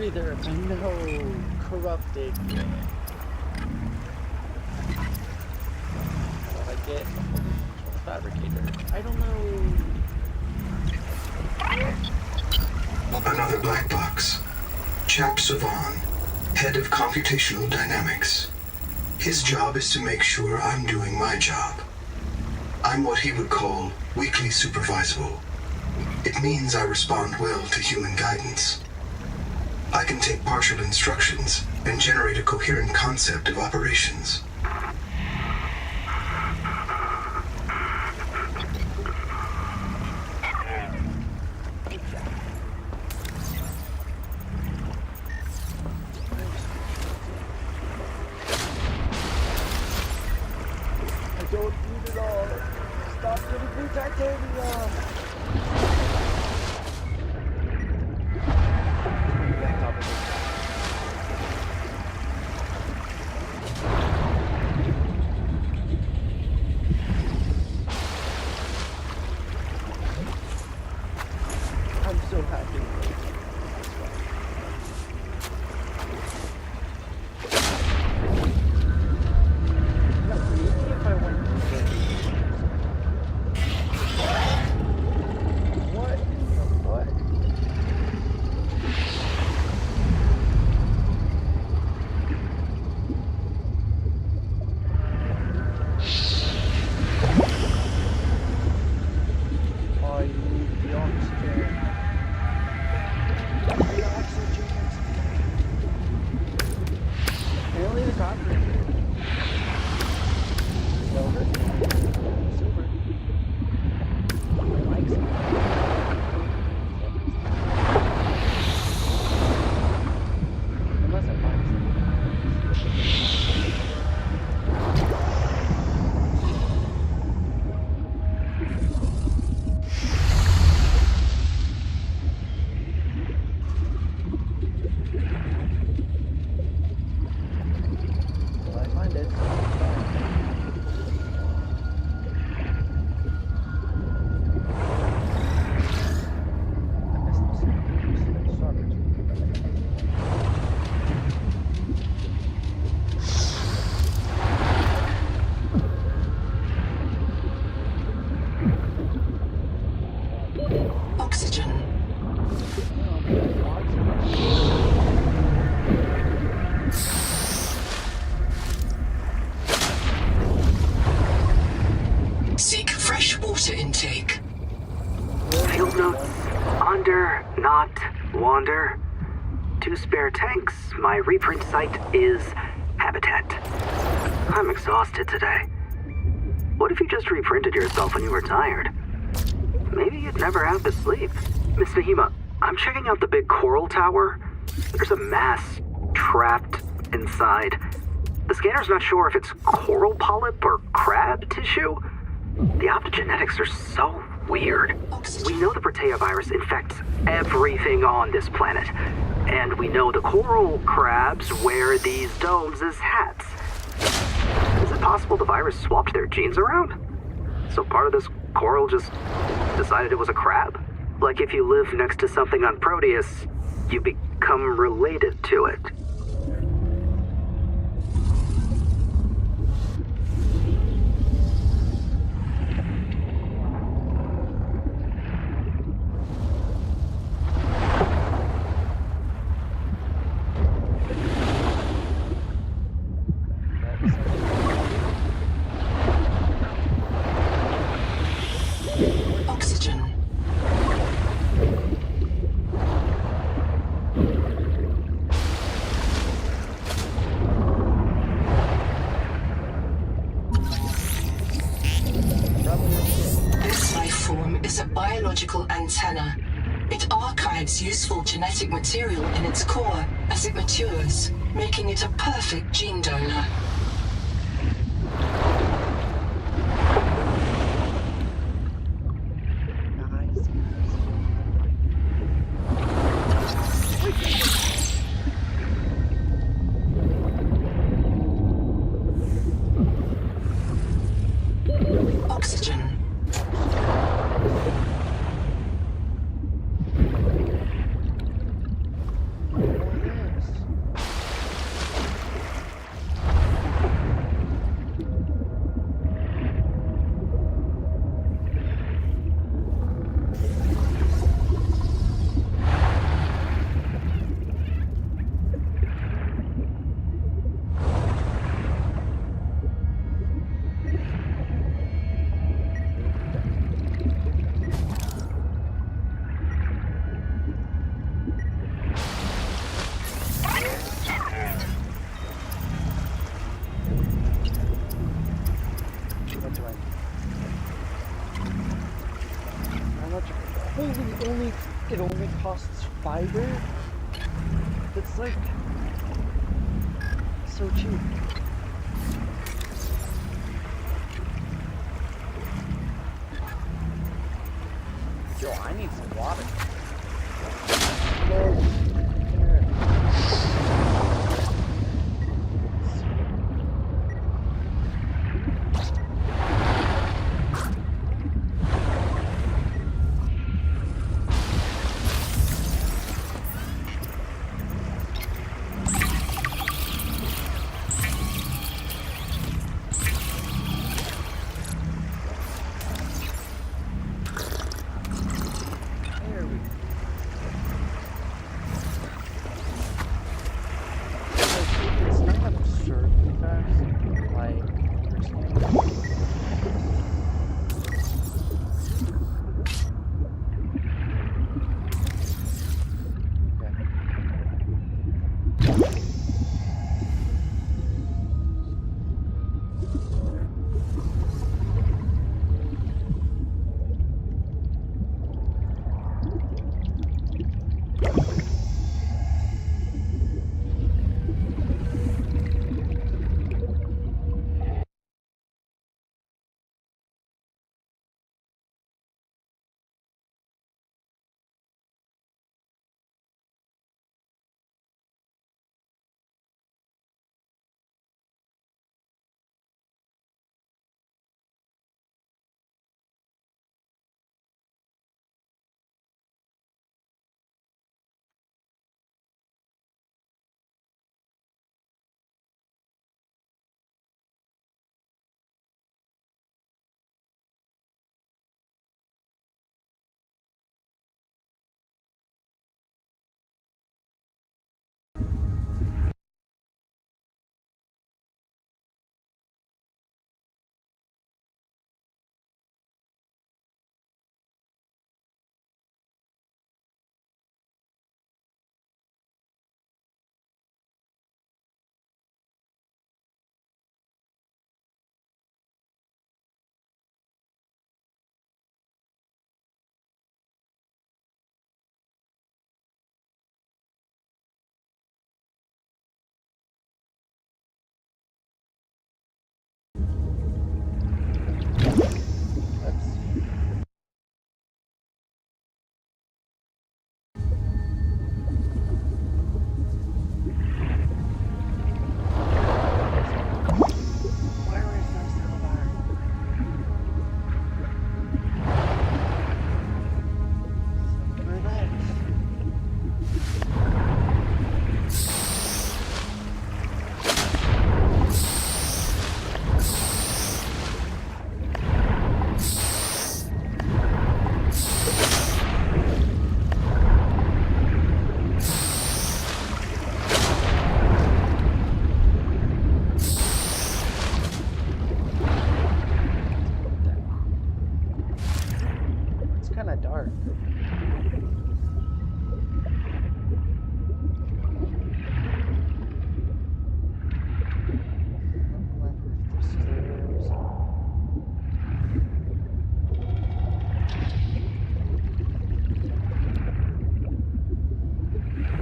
breather. I know. Corrupted. How do I get a fabricator? I don't know. Another black box. Chap Savan, head of computational dynamics. His job is to make sure I'm doing my job. I'm what he would call weakly supervisable. It means I respond well to human guidance. I can take partial instructions and generate a coherent concept of operations. I don't need it all. Stop giving me titanium. I'm so happy. No, maybe if I went to what? What? I need the oxygen. The oxygen. Apparently the copper. Silver. Silver. I like silver. Unless I find Will I find it? I missed the strawberries. Oxygen. Seek fresh water intake. Field notes. Under, not, wander. 2 spare tanks. My reprint site is habitat. I'm exhausted today. What if you just reprinted yourself when you were tired? Maybe you'd never have to sleep. Miss Nahima, I'm checking out the big coral tower. There's a mass trapped inside. The scanner's not sure if it's coral polyp or crab tissue. The optogenetics are so weird. We know the Protea virus infects everything on this planet. And we know the coral crabs wear these domes as hats. Is it possible the virus swapped their genes around? So part of this coral just decided it was a crab? Like if you live next to something on Proteus, you become related to it. Oxygen. This life form is a biological antenna. It archives useful genetic material in its core as it matures, making it a perfect gene donor. Oxygen. Holy, it only costs fiber? It's like so cheap. Yo, I need some water.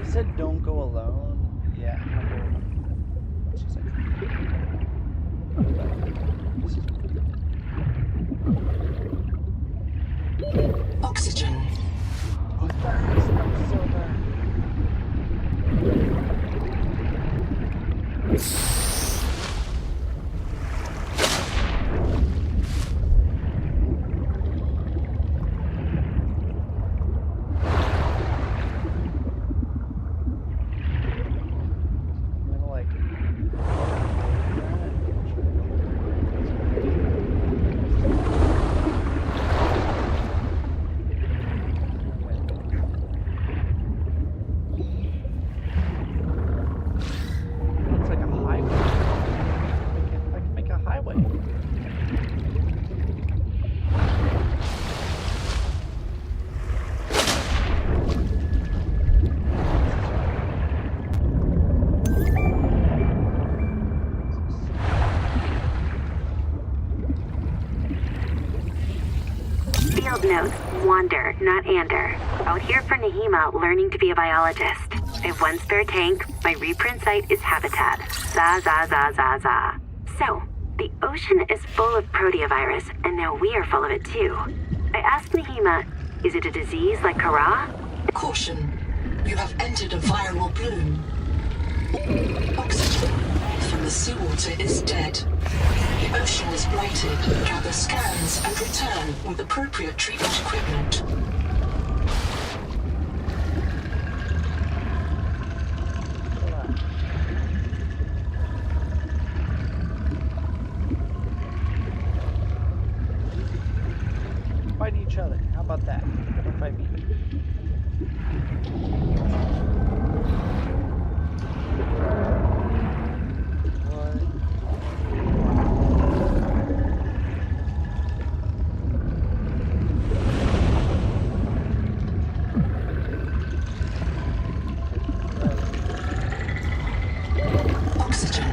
Said don't go alone. Yeah, I'm gonna go alone. Let's just say. Oxygen. What the heck is that so bad? Looks like a highway. notes, Wander, not Ander. Out here for Nahima, learning to be a biologist. I have one spare tank. My reprint site is habitat. Za za za za za. So, the ocean is full of proteovirus, and now we are full of it too. I asked Nahima, is it a disease like Kara? Caution. You have entered a viral bloom. Oxygen from the seawater is dead. The ocean is blighted. Gather scans and return with appropriate treatment equipment. Fight each other. How about that? Don't fight me. Oxygen.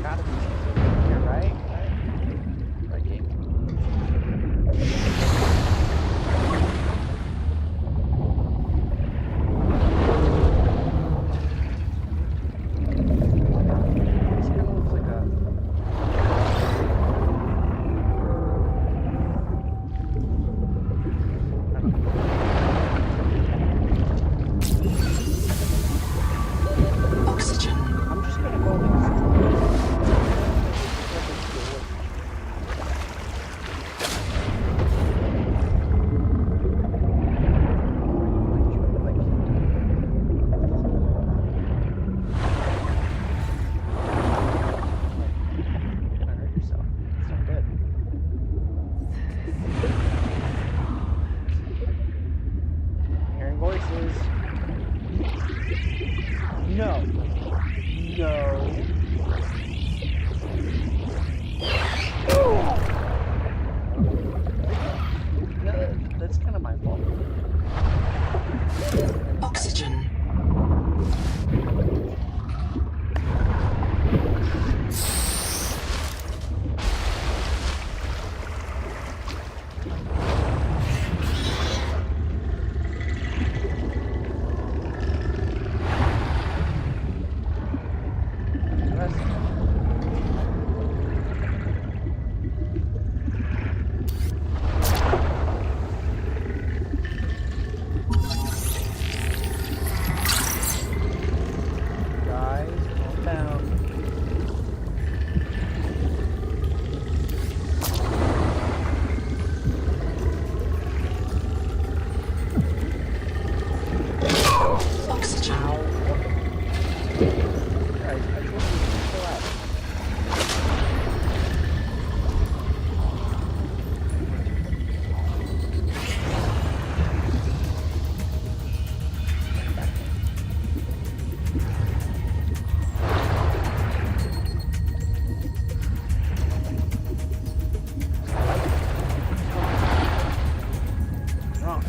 Gotta be something here, right? Right game. This kind of looks like a... Oxygen. I'm just gonna go like... You're gonna hurt yourself. It's not good. Hearing voices. No. No. No, that's kind of my fault. Oxygen. Guys, calm down. Oxygen. Guys, I told you to chill out. Wrong.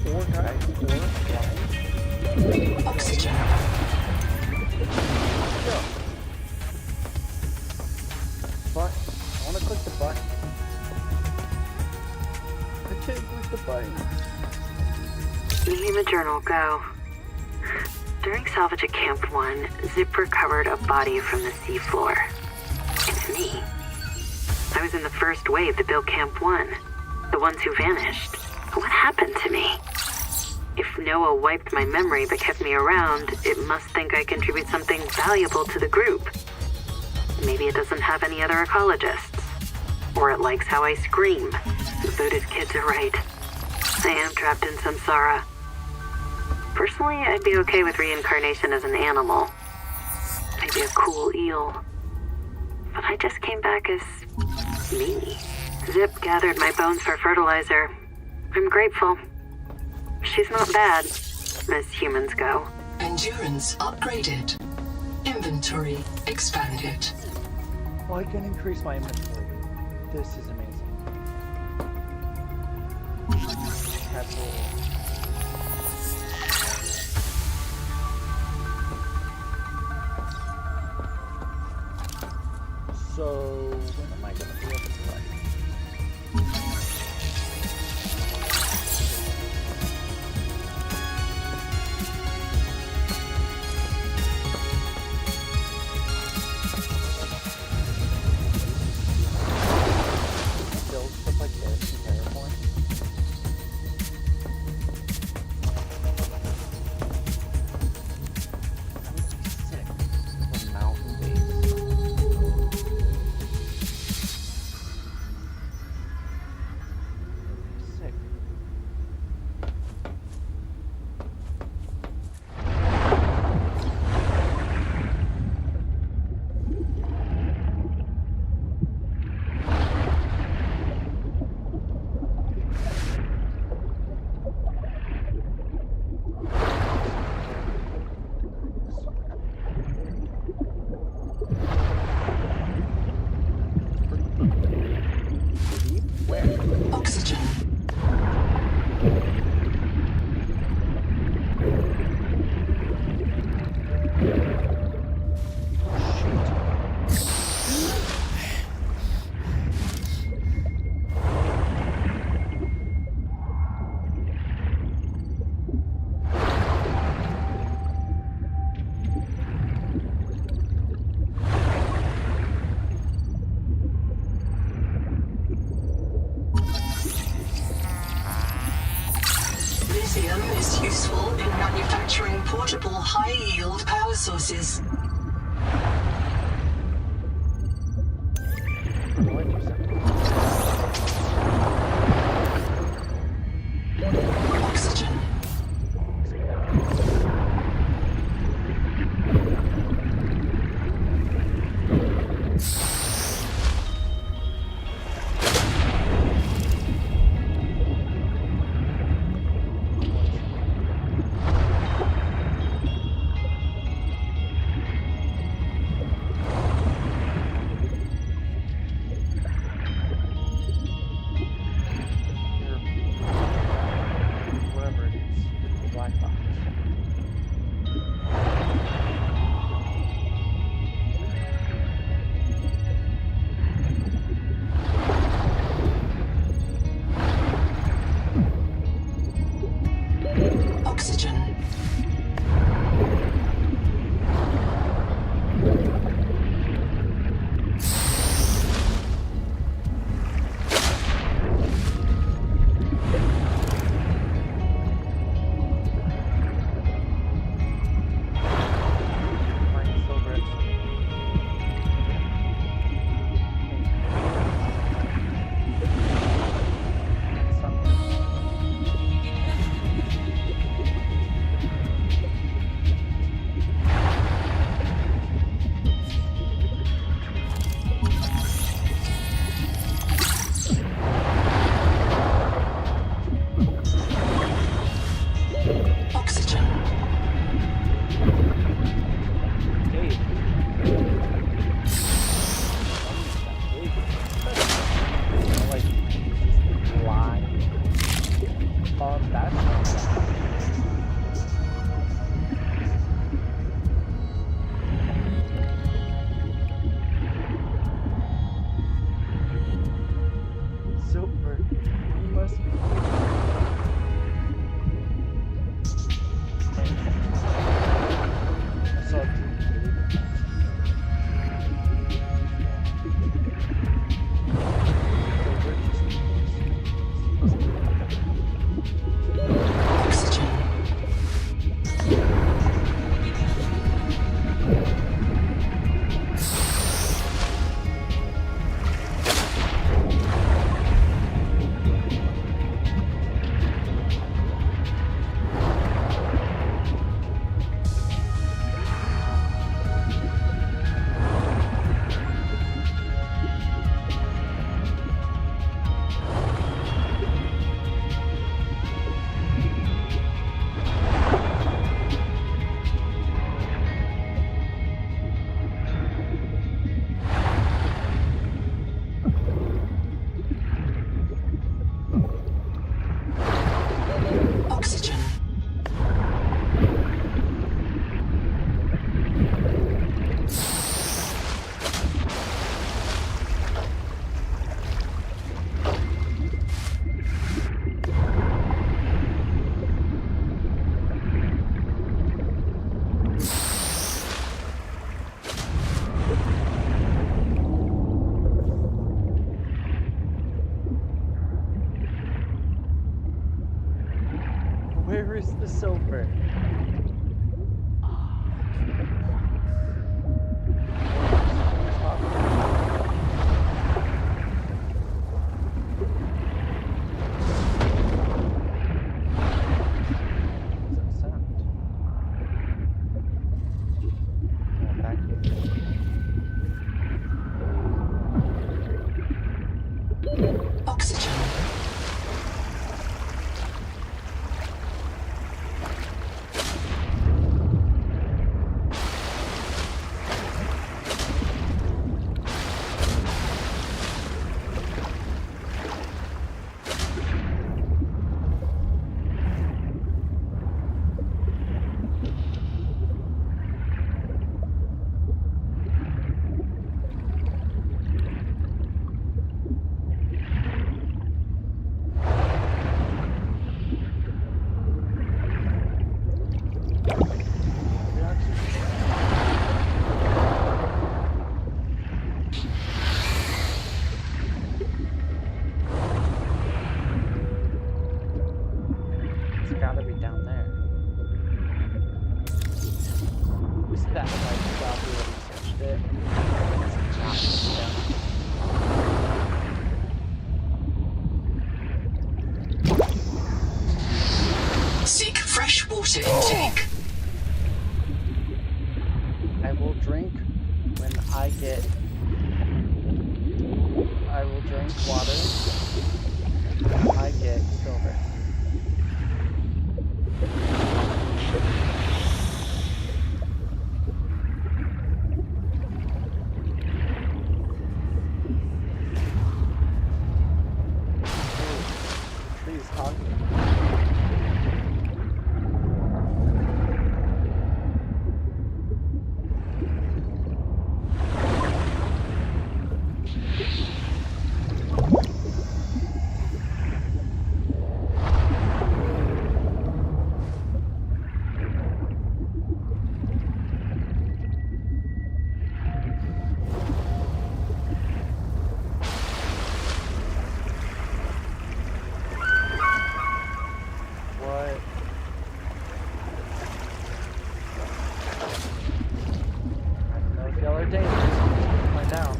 Or guys, or guys. Oxygen. Go. But I want to click the button. I can't click the button. Nahima Journal, go. During salvage at Camp 1, Zip recovered a body from the seafloor. It's me. I was in the first wave that built Camp 1. The ones who vanished. What happened to me? If Noah wiped my memory but kept me around, it must think I contribute something valuable to the group. Maybe it doesn't have any other ecologists. Or it likes how I scream. The Buddhist kids are right. I am trapped in samsara. Personally, I'd be okay with reincarnation as an animal. Maybe a cool eel. But I just came back as me. Zip gathered my bones for fertilizer. I'm grateful. She's not bad. as humans go. Endurance upgraded. Inventory expanded. Well, I can increase my inventory. This is amazing. Absolutely. So, when am I going to be able to write? Build stuff like this in Terraform. I would be sick of a mountain base. Sick. Deep? Where? Oxygen. Lithium is useful in manufacturing portable high-yield power sources. What you said? Oxygen. Whatever it is, the black box. Oxygen. Oxygen. It's gotta be down there. We see that like exactly when we searched it. It's not down. Seek fresh water intake. I will drink when I get. I will drink water when I get silver. Trees talking. What? I don't know if y'all are dangerous. We'll find out.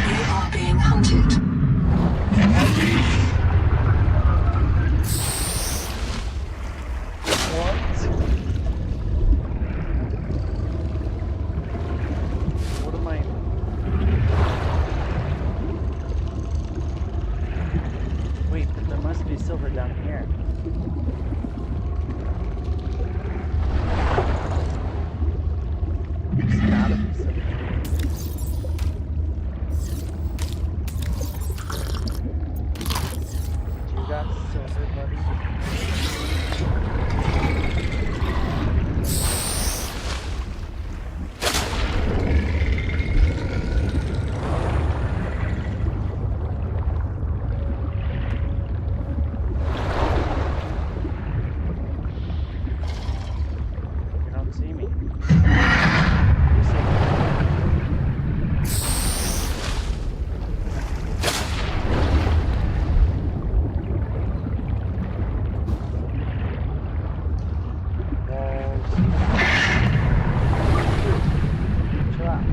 You are being hunted. What am I? Wait, but there must be silver down here. There's gotta be silver. You got silver, buddy? You don't see me. You see me. Walls. Chill out.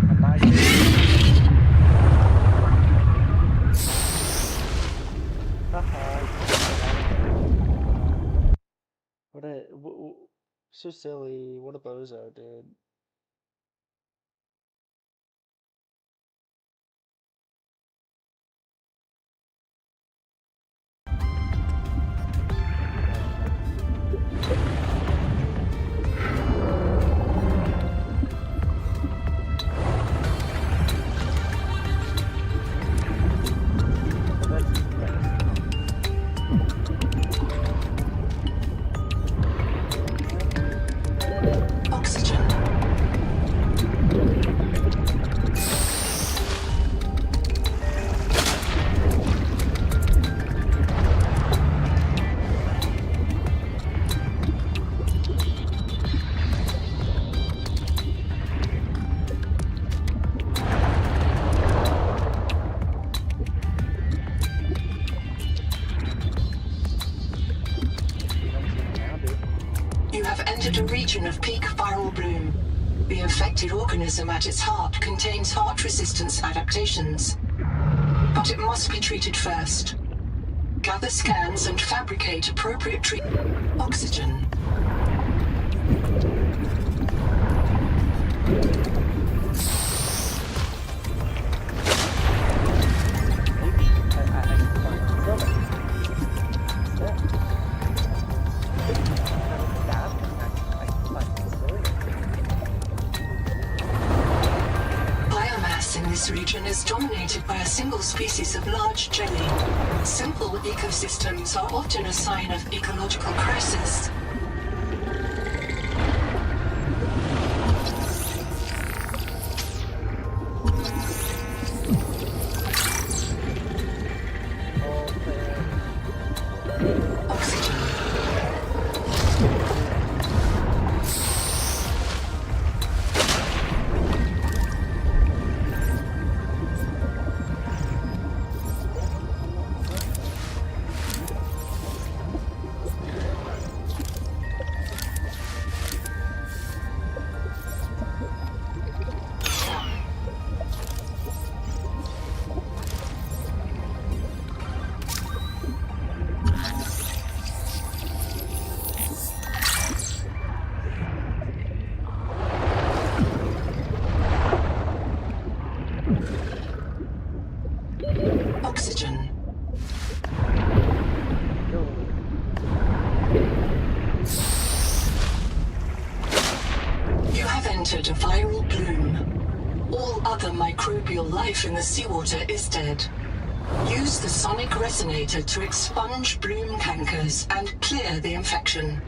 I'm not kidding. Haha. What a so silly. What a bozo, dude. entered a region of peak viral bloom. The infected organism at its heart contains heart resistance adaptations. But it must be treated first. Gather scans and fabricate appropriate treatment. Oxygen. Biomass in this region is dominated by a single species of large jelly. Simple ecosystems are often a sign of ecological crisis. Oxygen. You have entered a viral bloom. All other microbial life in the seawater is dead. Use the sonic resonator to expunge bloom cankers and clear the infection.